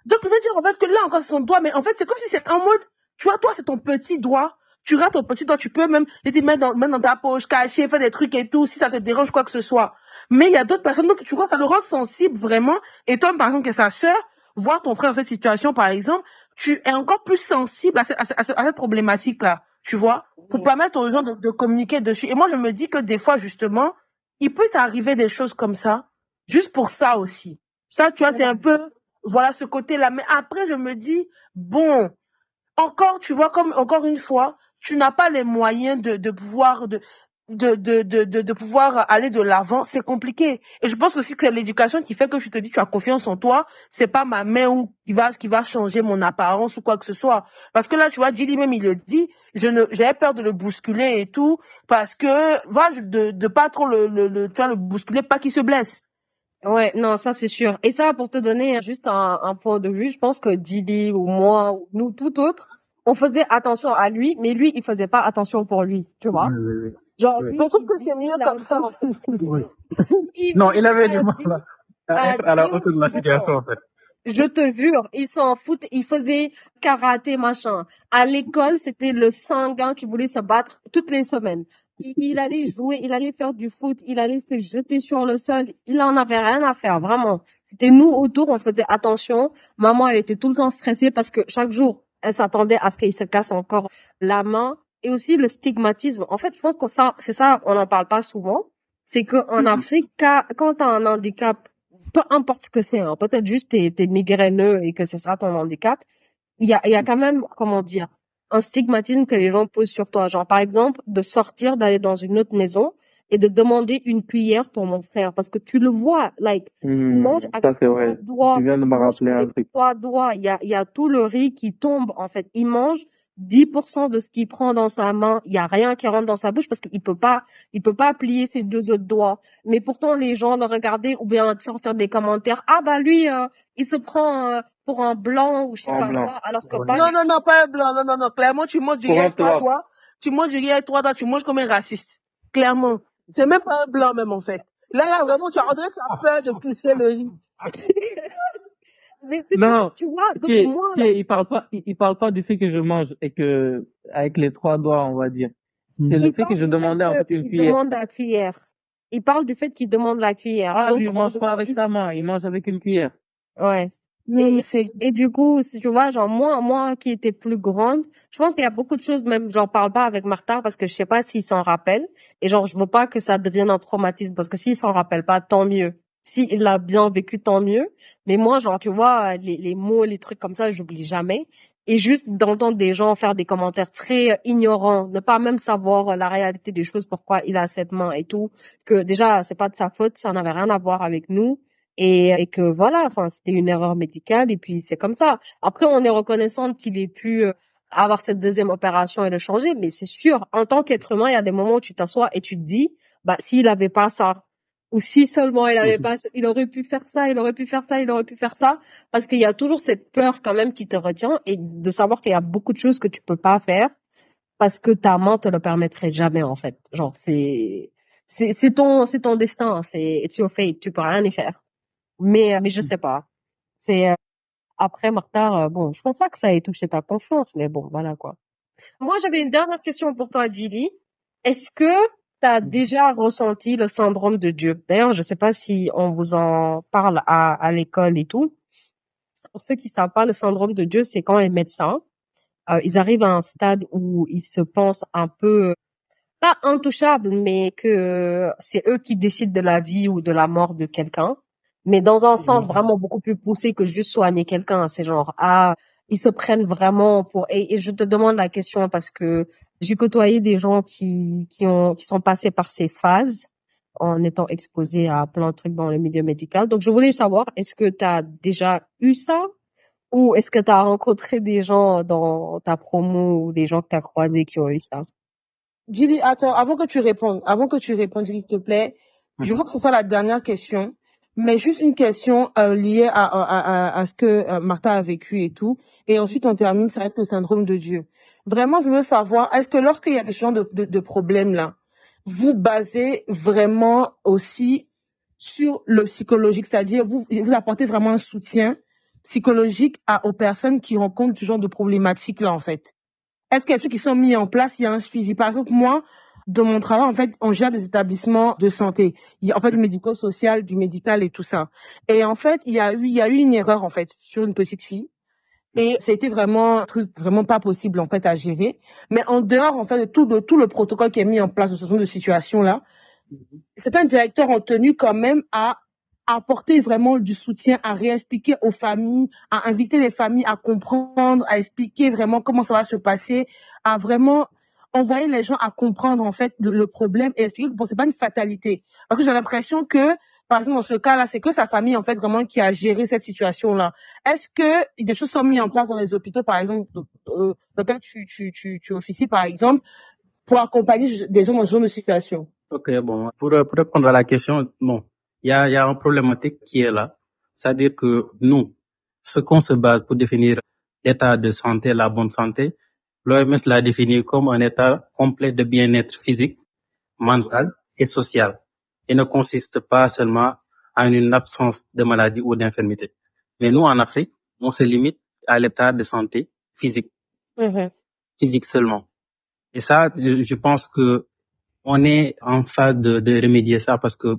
Donc, je veux dire, en fait, que là, encore, c'est son doigt, mais en fait, c'est comme si c'est en mode, tu vois, toi, c'est ton petit doigt. Tu rates ton petit doigt, tu peux même les mettre dans ta poche, cacher, faire des trucs et tout, si ça te dérange quoi que ce soit. Mais il y a d'autres personnes, donc tu vois, ça le rend sensible vraiment. Et toi, par exemple, que sa sœur, voir ton frère dans cette situation, par exemple, tu es encore plus sensible à cette problématique-là, tu vois, pour permettre aux gens de communiquer dessus. Et moi, je me dis que des fois, justement, il peut t'arriver des choses comme ça, juste pour ça aussi. Ça, tu vois, c'est un peu, voilà, ce côté-là. Mais après, je me dis, bon, encore, tu vois, comme encore une fois, tu n'as pas les moyens de pouvoir de pouvoir aller de l'avant, c'est compliqué. Et je pense aussi que c'est l'éducation qui fait que tu te dis tu as confiance en toi, c'est pas ma main qui va changer mon apparence ou quoi que ce soit. Parce que là, tu vois, Dili même il le dit, j'avais peur de le bousculer et tout parce que voilà, de pas trop tu vois, le bousculer, pas qu'il se blesse. Ouais, non, ça c'est sûr. Et ça, pour te donner juste un point de vue, je pense que Didi ou moi ou nous, tout autre, on faisait attention à lui, mais lui, il faisait pas attention pour lui, tu vois. Oui. Genre, Oui. lui, Je trouve que c'est mieux comme ça. Oui. Non, il avait du mal là. À être à la hauteur de la situation, en fait. Je te jure, ils s'en foutent, ils faisaient karaté, machin. À l'école, c'était le sanguin qui voulait se battre toutes les semaines. Il allait jouer, il allait faire du foot, il allait se jeter sur le sol. Il en avait rien à faire, vraiment. C'était nous autour, on faisait attention. Maman, elle était tout le temps stressée parce que chaque jour, elle s'attendait à ce qu'il se casse encore la main. Et aussi le stigmatisme. En fait, je pense que ça, c'est ça, on n'en parle pas souvent. C'est qu'en Afrique, quand t'as un handicap, peu importe ce que c'est, hein, peut-être juste t'es migraineux et que c'est ça ton handicap, il y a quand même, comment dire, un stigmatisme que les gens posent sur toi. Genre, par exemple, de sortir, d'aller dans une autre maison et de demander une cuillère pour mon frère. Parce que tu le vois, like, il mange Ça avec c'est 3 vrai. doigts. Tu viens de me Il mange rappeler un avec truc. 3 doigts. Il y a tout le riz qui tombe, en fait. Il mange 10% de ce qu'il prend dans sa main. Il y a rien qui rentre dans sa bouche parce qu'il peut pas plier ses 2 autres doigts. Mais pourtant, les gens le regardaient ou bien sortir des commentaires. Ah, bah, lui, il se prend, pour un blanc ou je sais En pas blanc. quoi, alors que Ouais. pas Non, du non, non, pas un blanc. Non, non, non. Clairement, tu manges du Pour riz un avec 3 toi. doigts. Tu manges du riz avec 3 doigts. Tu manges comme un raciste. Clairement. C'est même pas un blanc, même, en fait. Là, vraiment, tu as peur de toucher le riz. Mais c'est Non, tu vois, donc tu moi, sais, il parle pas du fait que je mange et que, avec les 3 doigts, on va dire. C'est le il fait que parle je du fait demandais en fait une qu'il cuillère. demande la cuillère. Il parle du fait qu'il demande la cuillère. Ah, lui, Donc, il mange pas avec sa main, il mange avec une cuillère. ouais. Non, mais Et, c'est... et du coup, si tu vois, genre, moi qui étais plus grande, je pense qu'il y a beaucoup de choses, même, j'en parle pas avec Martha parce que je sais pas s'il s'en rappelle. Et genre, je veux pas que ça devienne un traumatisme parce que s'il s'en rappelle pas, tant mieux. S'il l'a bien vécu, tant mieux. Mais moi, genre, tu vois, les mots, les trucs comme ça, j'oublie jamais. Et juste d'entendre des gens faire des commentaires très ignorants, ne pas même savoir la réalité des choses, pourquoi il a cette main et tout, que déjà, c'est pas de sa faute, ça n'avait rien à voir avec nous et que voilà, enfin, c'était une erreur médicale et puis c'est comme ça. Après, on est reconnaissante qu'il ait pu avoir cette deuxième opération et le changer, mais c'est sûr, en tant qu'être humain, il y a des moments où tu t'assois et tu te dis, bah, s'il avait pas ça, ou si seulement il avait pas, il aurait pu faire ça, il aurait pu faire ça, il aurait pu faire ça, parce qu'il y a toujours cette peur quand même qui te retient et de savoir qu'il y a beaucoup de choses que tu peux pas faire parce que ta main te le permettrait jamais, en fait. Genre, c'est ton destin, it's your fate, tu peux rien y faire. Mais je sais pas. C'est après Martha, bon, je pense pas que ça ait touché ta confiance, mais bon, voilà quoi. Moi, j'avais une dernière question pour toi, Jilly. Est-ce que tu as déjà ressenti le syndrome de Dieu? D'ailleurs, je sais pas si on vous en parle à l'école et tout. Pour ceux qui savent pas, le syndrome de Dieu, c'est quand les médecins, ils arrivent à un stade où ils se pensent un peu pas intouchables, mais que c'est eux qui décident de la vie ou de la mort de quelqu'un, mais dans un sens vraiment beaucoup plus poussé que juste soigner quelqu'un. C'est genre, ah, ils se prennent vraiment pour... Et je te demande la question parce que j'ai côtoyé des gens qui sont passés par ces phases en étant exposés à plein de trucs dans le milieu médical. Donc, je voulais savoir, est-ce que tu as déjà eu ça? Ou est-ce que tu as rencontré des gens dans ta promo ou des gens que tu as croisés qui ont eu ça? Julie, attends, avant que tu répondes, Julie, s'il te plaît, je vois que ce soit la dernière question, mais juste une question liée à ce que Martha a vécu et tout, et ensuite on termine, ça va être le syndrome de Dieu. Vraiment, je veux savoir, est-ce que lorsqu'il y a des gens de problèmes là, vous basez vraiment aussi sur le psychologique, c'est-à-dire vous apportez vraiment un soutien psychologique aux personnes qui rencontrent ce genre de problématiques là en fait? Est-ce qu'il y a des trucs qui sont mis en place, il y a un suivi? Par exemple, moi, de mon travail, en fait, on gère des établissements de santé. Il y a, en fait, du médico-social, du médical et tout ça. Et en fait, il y a eu une erreur, en fait, sur une petite fille. Et ça a été vraiment un truc vraiment pas possible, en fait, à gérer. Mais en dehors, en fait, de tout le protocole qui est mis en place de ce genre de situation-là, certains directeurs ont tenu quand même à apporter vraiment du soutien, à réexpliquer aux familles, à inviter les familles à comprendre, à expliquer vraiment comment ça va se passer, à vraiment envoyer les gens à comprendre en fait le problème et expliquer que bon, c'est pas une fatalité. Parce que j'ai l'impression que, par exemple, dans ce cas-là, c'est que sa famille en fait vraiment qui a géré cette situation-là. Est-ce que des choses sont mises en place dans les hôpitaux, par exemple, dans lesquels tu officies, par exemple, pour accompagner des gens dans ce genre de situation? Ok, bon, pour répondre à la question, bon, il y a une problématique qui est là. C'est-à-dire que nous, ce qu'on se base pour définir l'état de santé, la bonne santé, l'OMS l'a défini comme un état complet de bien-être physique, mental et social. Il ne consiste pas seulement à une absence de maladie ou d'infirmité. Mais nous, en Afrique, on se limite à l'état de santé physique, physique seulement. Et ça, je pense que on est en phase de remédier ça parce que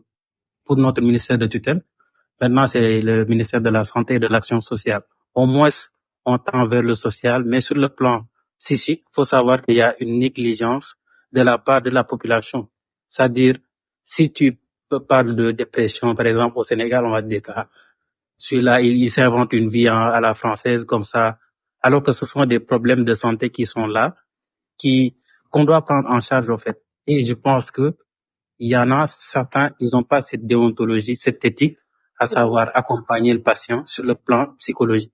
pour notre ministère de tutelle, maintenant c'est le ministère de la Santé et de l'Action sociale. Au moins, on tend vers le social, mais sur le plan psychique, il faut savoir qu'il y a une négligence de la part de la population. C'est-à-dire, si tu parles de dépression, par exemple, au Sénégal, on va te dire que celui-là, il s'invente une vie à la française comme ça, alors que ce sont des problèmes de santé qui sont là, qu'on doit prendre en charge, en fait. Et je pense que il y en a certains, ils n'ont pas cette déontologie, cette éthique, à savoir accompagner le patient sur le plan psychologique.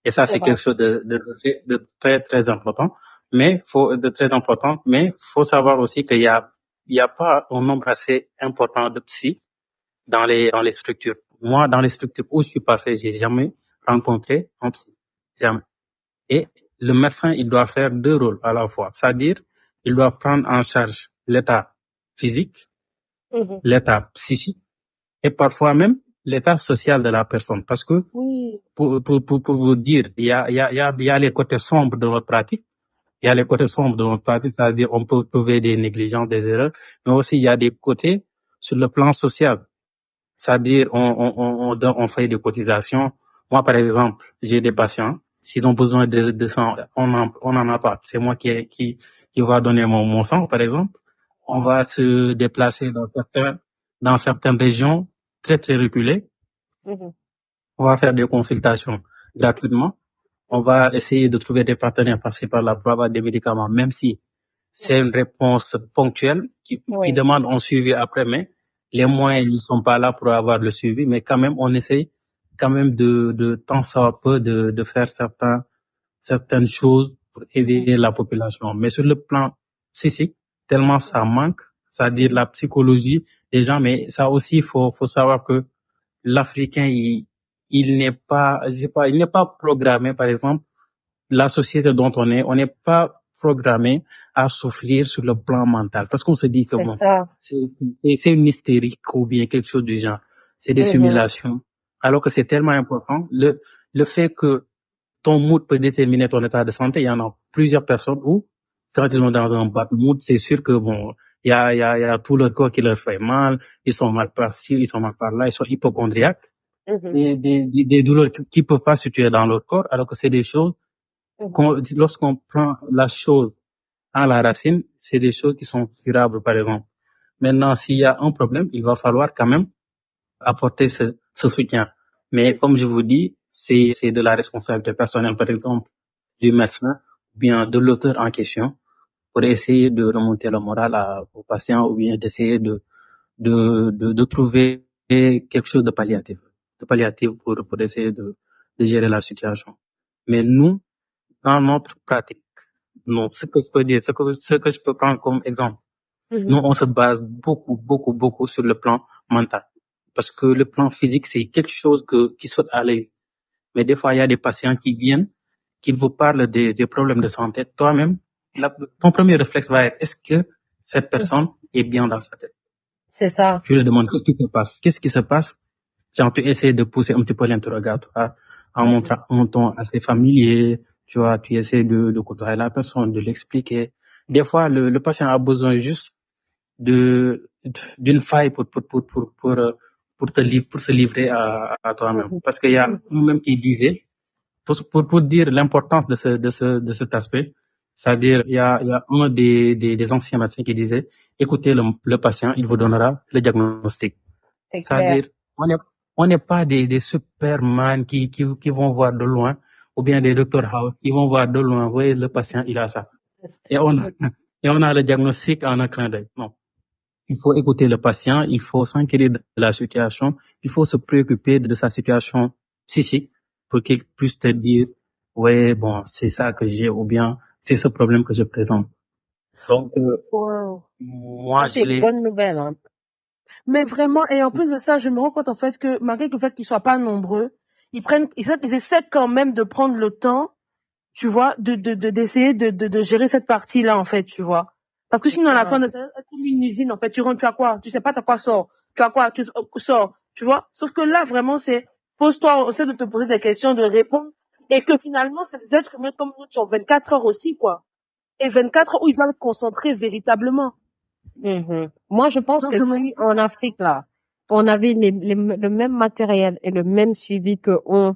Et ça, c'est quelque chose de très, très important. Mais faut savoir aussi qu'il y a pas un nombre assez important de psy dans les structures. Moi, dans les structures où je suis passé, j'ai jamais rencontré un psy. Jamais. Et le médecin, il doit faire deux rôles à la fois. C'est-à-dire, il doit prendre en charge l'état physique, l'état psychique et parfois même l'état social de la personne. Parce que, pour vous dire, il y a les côtés sombres de notre pratique. Il y a les côtés sombres de notre pratique, c'est-à-dire on peut trouver des négligences, des erreurs, mais aussi il y a des côtés sur le plan social. C'est-à-dire on fait des cotisations. Moi, par exemple, j'ai des patients. S'ils ont besoin de sang, on n'en a pas. C'est moi qui va donner mon sang, par exemple. On va se déplacer dans certaines régions très, très reculées. On va faire des consultations gratuitement. On va essayer de trouver des partenaires passer par là pour avoir des médicaments, même si c'est une réponse ponctuelle qui demande un suivi après, mais les moyens ne sont pas là pour avoir le suivi, mais quand même, on essaye quand même de temps soit peu de faire certaines choses pour aider la population. Mais sur le plan psychique, tellement ça manque, c'est-à-dire la psychologie des gens, mais ça aussi, faut savoir que l'Africain, il n'est pas, il n'est pas programmé, par exemple, la société dont on n'est pas programmé à souffrir sur le plan mental. Parce qu'on se dit que bon, c'est une hystérique ou bien quelque chose du genre. C'est des simulations. Alors que c'est tellement important. Le fait que ton mood peut déterminer ton état de santé, il y en a plusieurs personnes où, quand ils sont dans un bad mood, c'est sûr que bon, il y a tout leur corps qui leur fait mal, ils sont mal par-ci, ils sont mal par-là, ils sont hypochondriaques. Des douleurs qui peuvent pas se situer dans leur corps, alors que c'est des choses lorsqu'on prend la chose à la racine, c'est des choses qui sont curables, par exemple. Maintenant, s'il y a un problème, il va falloir quand même apporter ce soutien. Mais comme je vous dis, c'est de la responsabilité personnelle, par exemple, du médecin, ou bien de l'auteur en question, pour essayer de remonter le moral au patient, ou bien d'essayer de trouver quelque chose de palliatif pour essayer de gérer la situation. Mais nous, dans notre pratique, non, ce que je peux prendre comme exemple, nous, on se base beaucoup sur le plan mental. Parce que le plan physique, c'est quelque chose qui saute à l'œil. Mais des fois, il y a des patients qui viennent, qui vous parlent des problèmes de santé. Toi-même, ton premier réflexe va être, est-ce que cette personne est bien dans sa tête? C'est ça. Tu lui demandes, qu'est-ce qui se passe? Genre, tu essaies de pousser un petit peu l'interrogatoire en montrant un ton assez familier. Tu vois, tu essaies de côtoyer la personne, de l'expliquer. Des fois, le patient a besoin juste d'une faille pour se livrer à toi-même. Parce qu'il y a nous-mêmes qui disait, pour dire l'importance de cet aspect, c'est-à-dire, il y a un des anciens médecins qui disait, écoutez le patient, il vous donnera le diagnostic. C'est-à-dire, on n'est pas des superman qui vont voir de loin, ou bien des Dr House qui vont voir de loin, vous voyez, le patient, il a ça. Et on a le diagnostic en un clin d'œil. Non. Il faut écouter le patient, il faut s'inquiéter de la situation, il faut se préoccuper de sa situation psychique pour qu'il puisse te dire, ouais, bon, c'est ça que j'ai, ou bien c'est ce problème que je présente. Donc, moi, c'est une bonne nouvelle, hein. Mais vraiment, et en plus de ça, je me rends compte en fait que malgré le fait qu'ils soient pas nombreux, ils essaient quand même de prendre le temps, tu vois, d'essayer de gérer cette partie-là en fait, tu vois. Parce que sinon, à la fin de ça, c'est comme une usine en fait. Tu rentres, tu as quoi? Tu sais pas, t'as quoi sort? Tu as quoi? Tu sors. Tu vois? Sauf que là, vraiment, c'est pose-toi, essaie de te poser des questions, de répondre, et que finalement, c'est des êtres humains comme nous qui ont 24 heures aussi, quoi. Et 24 heures où ils doivent être concentrés véritablement. Moi, je pense Donc, que je me si en Afrique, là, on avait le même matériel et le même suivi que ont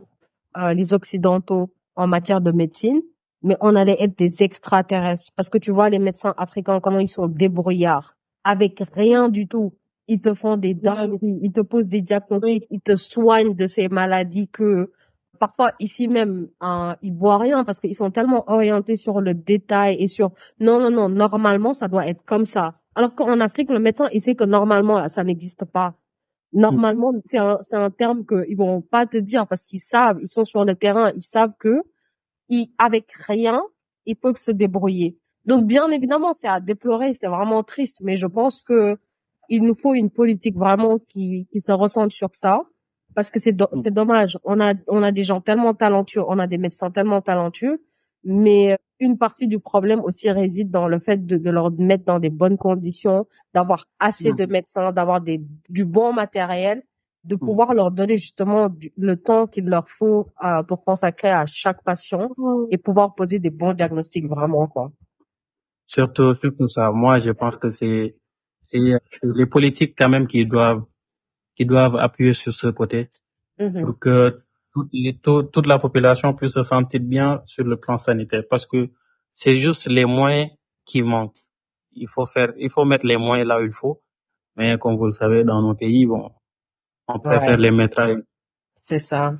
les Occidentaux en matière de médecine, mais on allait être des extraterrestres. Parce que tu vois, les médecins africains, comment ils sont débrouillards. Avec rien du tout. Ils te font des dingueries, ils te posent des diagnostics, ils te soignent de ces maladies que parfois ici même, ils voient rien parce qu'ils sont tellement orientés sur le détail et sur non, non, non, normalement, ça doit être comme ça. Alors qu'en Afrique, le médecin, il sait que normalement, ça n'existe pas. Normalement, c'est un terme qu'ils vont pas te dire parce qu'ils savent, ils sont sur le terrain, ils savent que avec rien, ils peuvent se débrouiller. Donc, bien évidemment, c'est à déplorer, c'est vraiment triste, mais je pense que il nous faut une politique vraiment qui se ressente sur ça, parce que c'est dommage. On a des gens tellement talentueux, on a des médecins tellement talentueux, mais une partie du problème aussi réside dans le fait de leur mettre dans des bonnes conditions, d'avoir assez de médecins, d'avoir du bon matériel, de pouvoir leur donner justement le temps qu'il leur faut pour consacrer à chaque patient et pouvoir poser des bons diagnostics vraiment, quoi. Surtout ça. Moi, je pense que c'est les politiques quand même qui doivent appuyer sur ce côté pour que toute la population puisse se sentir bien sur le plan sanitaire. Parce que c'est juste les moyens qui manquent. Il faut mettre les moyens là où il faut. Mais comme vous le savez, dans nos pays, bon, on préfère Ouais, les mettre à... c'est ça,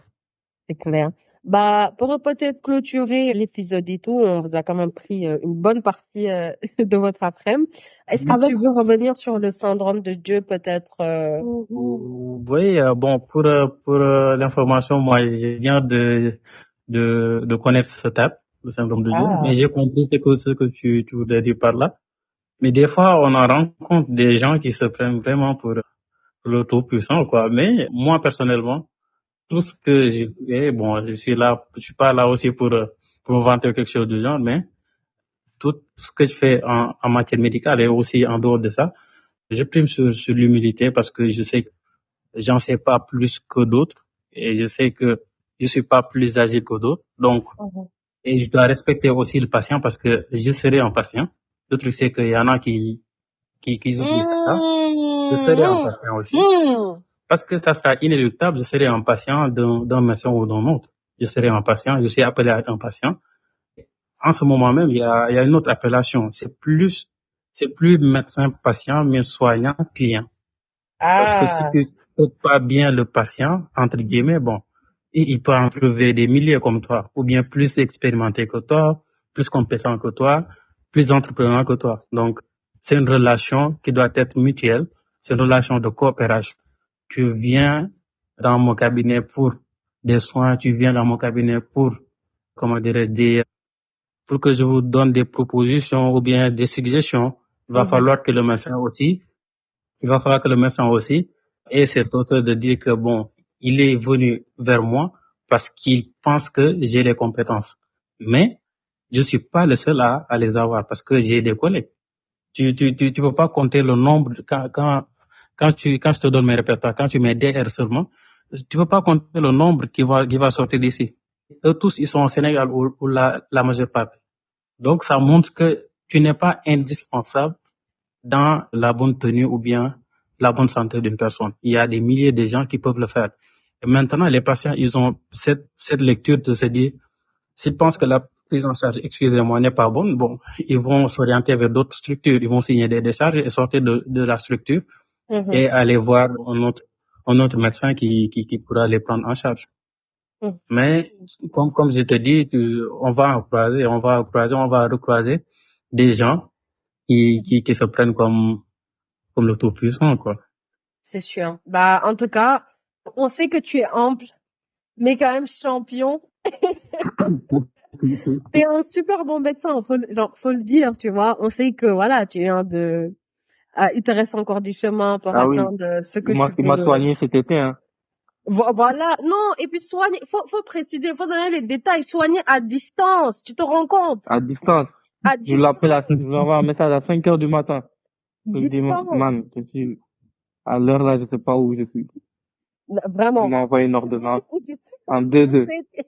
c'est clair. Bah, pour peut-être clôturer l'épisode et tout, on vous a quand même pris une bonne partie de votre après-midi. Est-ce que avec, tu veux revenir sur le syndrome de Dieu, peut-être Oui, bon, pour l'information, moi, je viens de connaître ce terme, le syndrome de Dieu, mais j'ai compris ce que tu voulais dire par là. Mais des fois, on en rencontre des gens qui se prennent vraiment pour le tout-puissant, quoi. Mais moi, personnellement, tout ce que j'ai fait, bon, je suis pas là aussi pour vanter quelque chose du genre, mais tout ce que je fais en matière médicale et aussi en dehors de ça, je prime sur l'humilité parce que je sais que j'en sais pas plus que d'autres et je sais que je suis pas plus agile que d'autres. Donc, et je dois respecter aussi le patient parce que je serai un patient. Le truc, c'est qu'il y en a qui oublient ça. Je serai un patient aussi. Parce que ça sera inéluctable, je serai un patient d'un médecin ou d'un autre. Je serai un patient, je suis appelé à être un patient. En ce moment même, il y a une autre appellation. C'est plus médecin-patient, mais soignant-client. Parce que si tu traites pas bien le patient, entre guillemets, bon, il peut en trouver des milliers comme toi, ou bien plus expérimenté que toi, plus compétent que toi, plus entrepreneur que toi. Donc, c'est une relation qui doit être mutuelle. C'est une relation de coopération. Tu viens dans mon cabinet pour des soins, tu viens dans mon cabinet pour, comment dirais-je, pour que je vous donne des propositions ou bien des suggestions. Il va falloir que le médecin aussi ait cette hauteur de dire que bon, il est venu vers moi parce qu'il pense que j'ai les compétences. Mais je suis pas le seul à les avoir parce que j'ai des collègues. Tu peux pas compter le nombre quand je te donne mes répertoires, quand tu mets DR seulement, tu peux pas compter le nombre qui va sortir d'ici. Eux tous, ils sont au Sénégal ou la majeure partie. Donc, ça montre que tu n'es pas indispensable dans la bonne tenue ou bien la bonne santé d'une personne. Il y a des milliers de gens qui peuvent le faire. Et maintenant, les patients, ils ont cette lecture de se dire, s'ils pensent que la prise en charge, excusez-moi, n'est pas bonne, bon, ils vont s'orienter vers d'autres structures. Ils vont signer des décharges et sortir de la structure et aller voir un autre médecin qui pourra les prendre en charge. Mais comme je te dis, on va recroiser des gens qui se prennent comme le tout-puissant, quoi. C'est sûr. Bah, en tout cas, on sait que tu es humble, mais quand même champion. T'es un super bon médecin, faut le dire, tu vois. On sait que, voilà, il te reste encore du chemin pour Ah oui. atteindre ce que Moi tu qui m'a veux. soigné cet été, hein. Voilà. Non, et puis soigner, faut préciser, faut donner les détails. Soigner à distance, tu te rends compte? À distance. À Je distance. l'appelle je lui envoie un message à 5 heures du matin. Je lui dis, Distance. man, je suis, à l'heure là, je sais pas où je suis. Il Vraiment. m'a envoyé une ordonnance Où tu en 2-2. sais,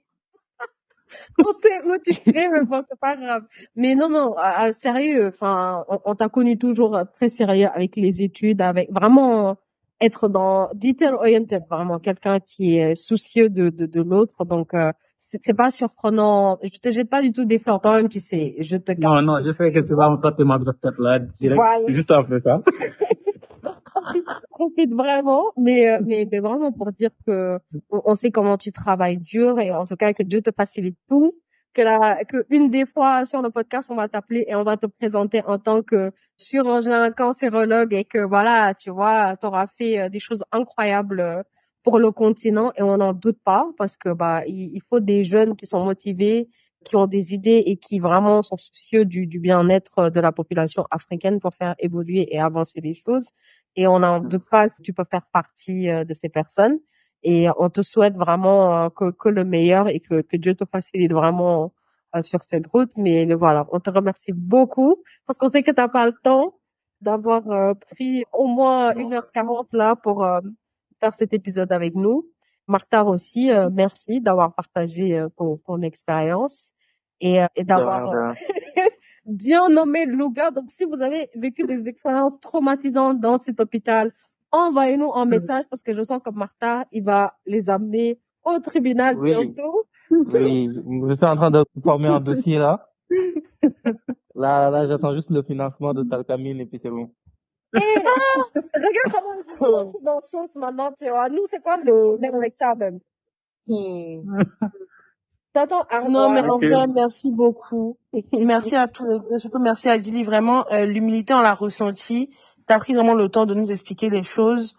on sait où tu es, mais bon, c'est pas grave. Mais non, sérieux, enfin, on t'a connu toujours très sérieux avec les études, avec vraiment être dans detail oriented, vraiment quelqu'un qui est soucieux de l'autre. Donc, c'est pas surprenant. Je te jette pas du tout des fleurs, quand même, tu sais. Je te Non, non, je sais que tu vas me tâter ma grosse tête là, direct. Voilà. C'est juste après ça. Profite vraiment, mais vraiment pour dire que on sait comment tu travailles dur et en tout cas que Dieu te facilite tout. Que une des fois sur le podcast, on va t'appeler et on va te présenter en tant que chirurgien cancérologue et que voilà, tu vois, t'auras fait des choses incroyables pour le continent et on n'en doute pas parce que bah il faut des jeunes qui sont motivés, qui ont des idées et qui vraiment sont soucieux du bien-être de la population africaine pour faire évoluer et avancer les choses. Et on n'en doute pas que tu peux faire partie de ces personnes. Et on te souhaite vraiment que le meilleur et que Dieu te facilite vraiment sur cette route. Mais voilà, on te remercie beaucoup parce qu'on sait que t'as pas le temps d'avoir pris au moins 1h40 là pour faire cet épisode avec nous. Martha aussi, merci d'avoir partagé ton expérience et d'avoir bien nommé Louga. Donc, si vous avez vécu des expériences traumatisantes dans cet hôpital, envoyez-nous un message parce que je sens que Martha, il va les amener au tribunal Oui, bientôt. oui. Je suis en train de former un dossier là. Là, j'attends juste le financement de Talcamine et puis c'est bon. Et regarde comment on est dans le sens maintenant, tu vois. Nous, c'est quoi le examen? T'attends, Non, mais Arnois. en Ok. vrai, merci beaucoup. Merci à tous les deux, surtout merci à Gilly. Vraiment, l'humilité, on l'a ressenti. T'as pris vraiment le temps de nous expliquer les choses.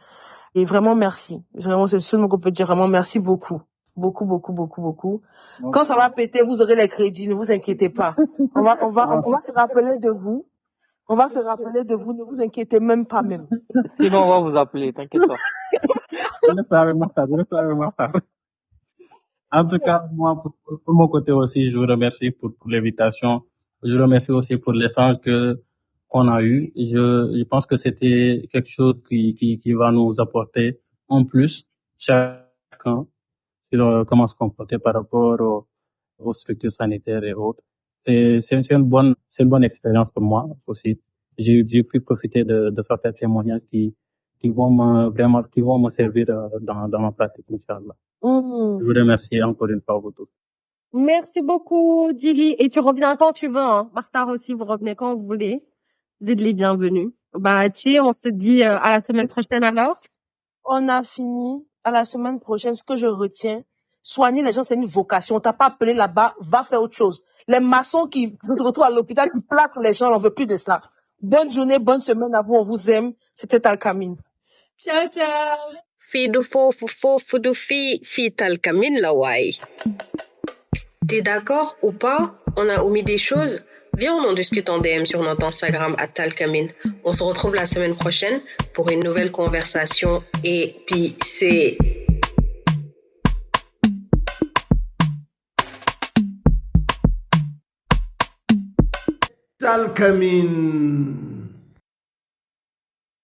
Et vraiment, merci. Vraiment, c'est le seul mot qu'on peut dire. Vraiment, merci beaucoup. Beaucoup, beaucoup, beaucoup, beaucoup. Quand ça va péter, vous aurez les crédits. Ne vous inquiétez pas. On va se rappeler de vous. On va se rappeler de vous. Ne vous inquiétez même pas même. Sinon, on va vous appeler, t'inquiète pas. Je le fais avec Martha. En tout cas, moi, pour mon côté aussi, je vous remercie pour l'invitation. Je vous remercie aussi pour l'échange qu'on a eu. Je pense que c'était quelque chose qui va nous apporter en plus, chacun, sur comment se comporter par rapport aux structures sanitaires et autres. C'est une bonne expérience pour moi aussi. J'ai pu profiter de certains témoignages qui vont me servir dans ma pratique, Inch'Allah. Je vous remercie encore une fois, vous tous. Merci beaucoup, Dili. Et tu reviens quand tu veux, hein. Martha aussi, vous revenez quand vous voulez. Vous êtes les bienvenus. Bah, on se dit à la semaine prochaine alors. On a fini. À la semaine prochaine, ce que je retiens, soigner les gens, c'est une vocation. On t'a pas appelé là-bas, va faire autre chose. Les maçons qui se retrouvent à l'hôpital, qui plâtrent les gens, on veut plus de ça. Bonne journée, bonne semaine à vous, on vous aime. C'était Talcamine. Ciao, ciao. Fii du foofu du fii Talcamine la waay. T'es d'accord ou pas? On a omis des choses? Viens, on en discute en DM sur notre Instagram @Talcamine. On se retrouve la semaine prochaine pour une nouvelle conversation épicée. Talcamine.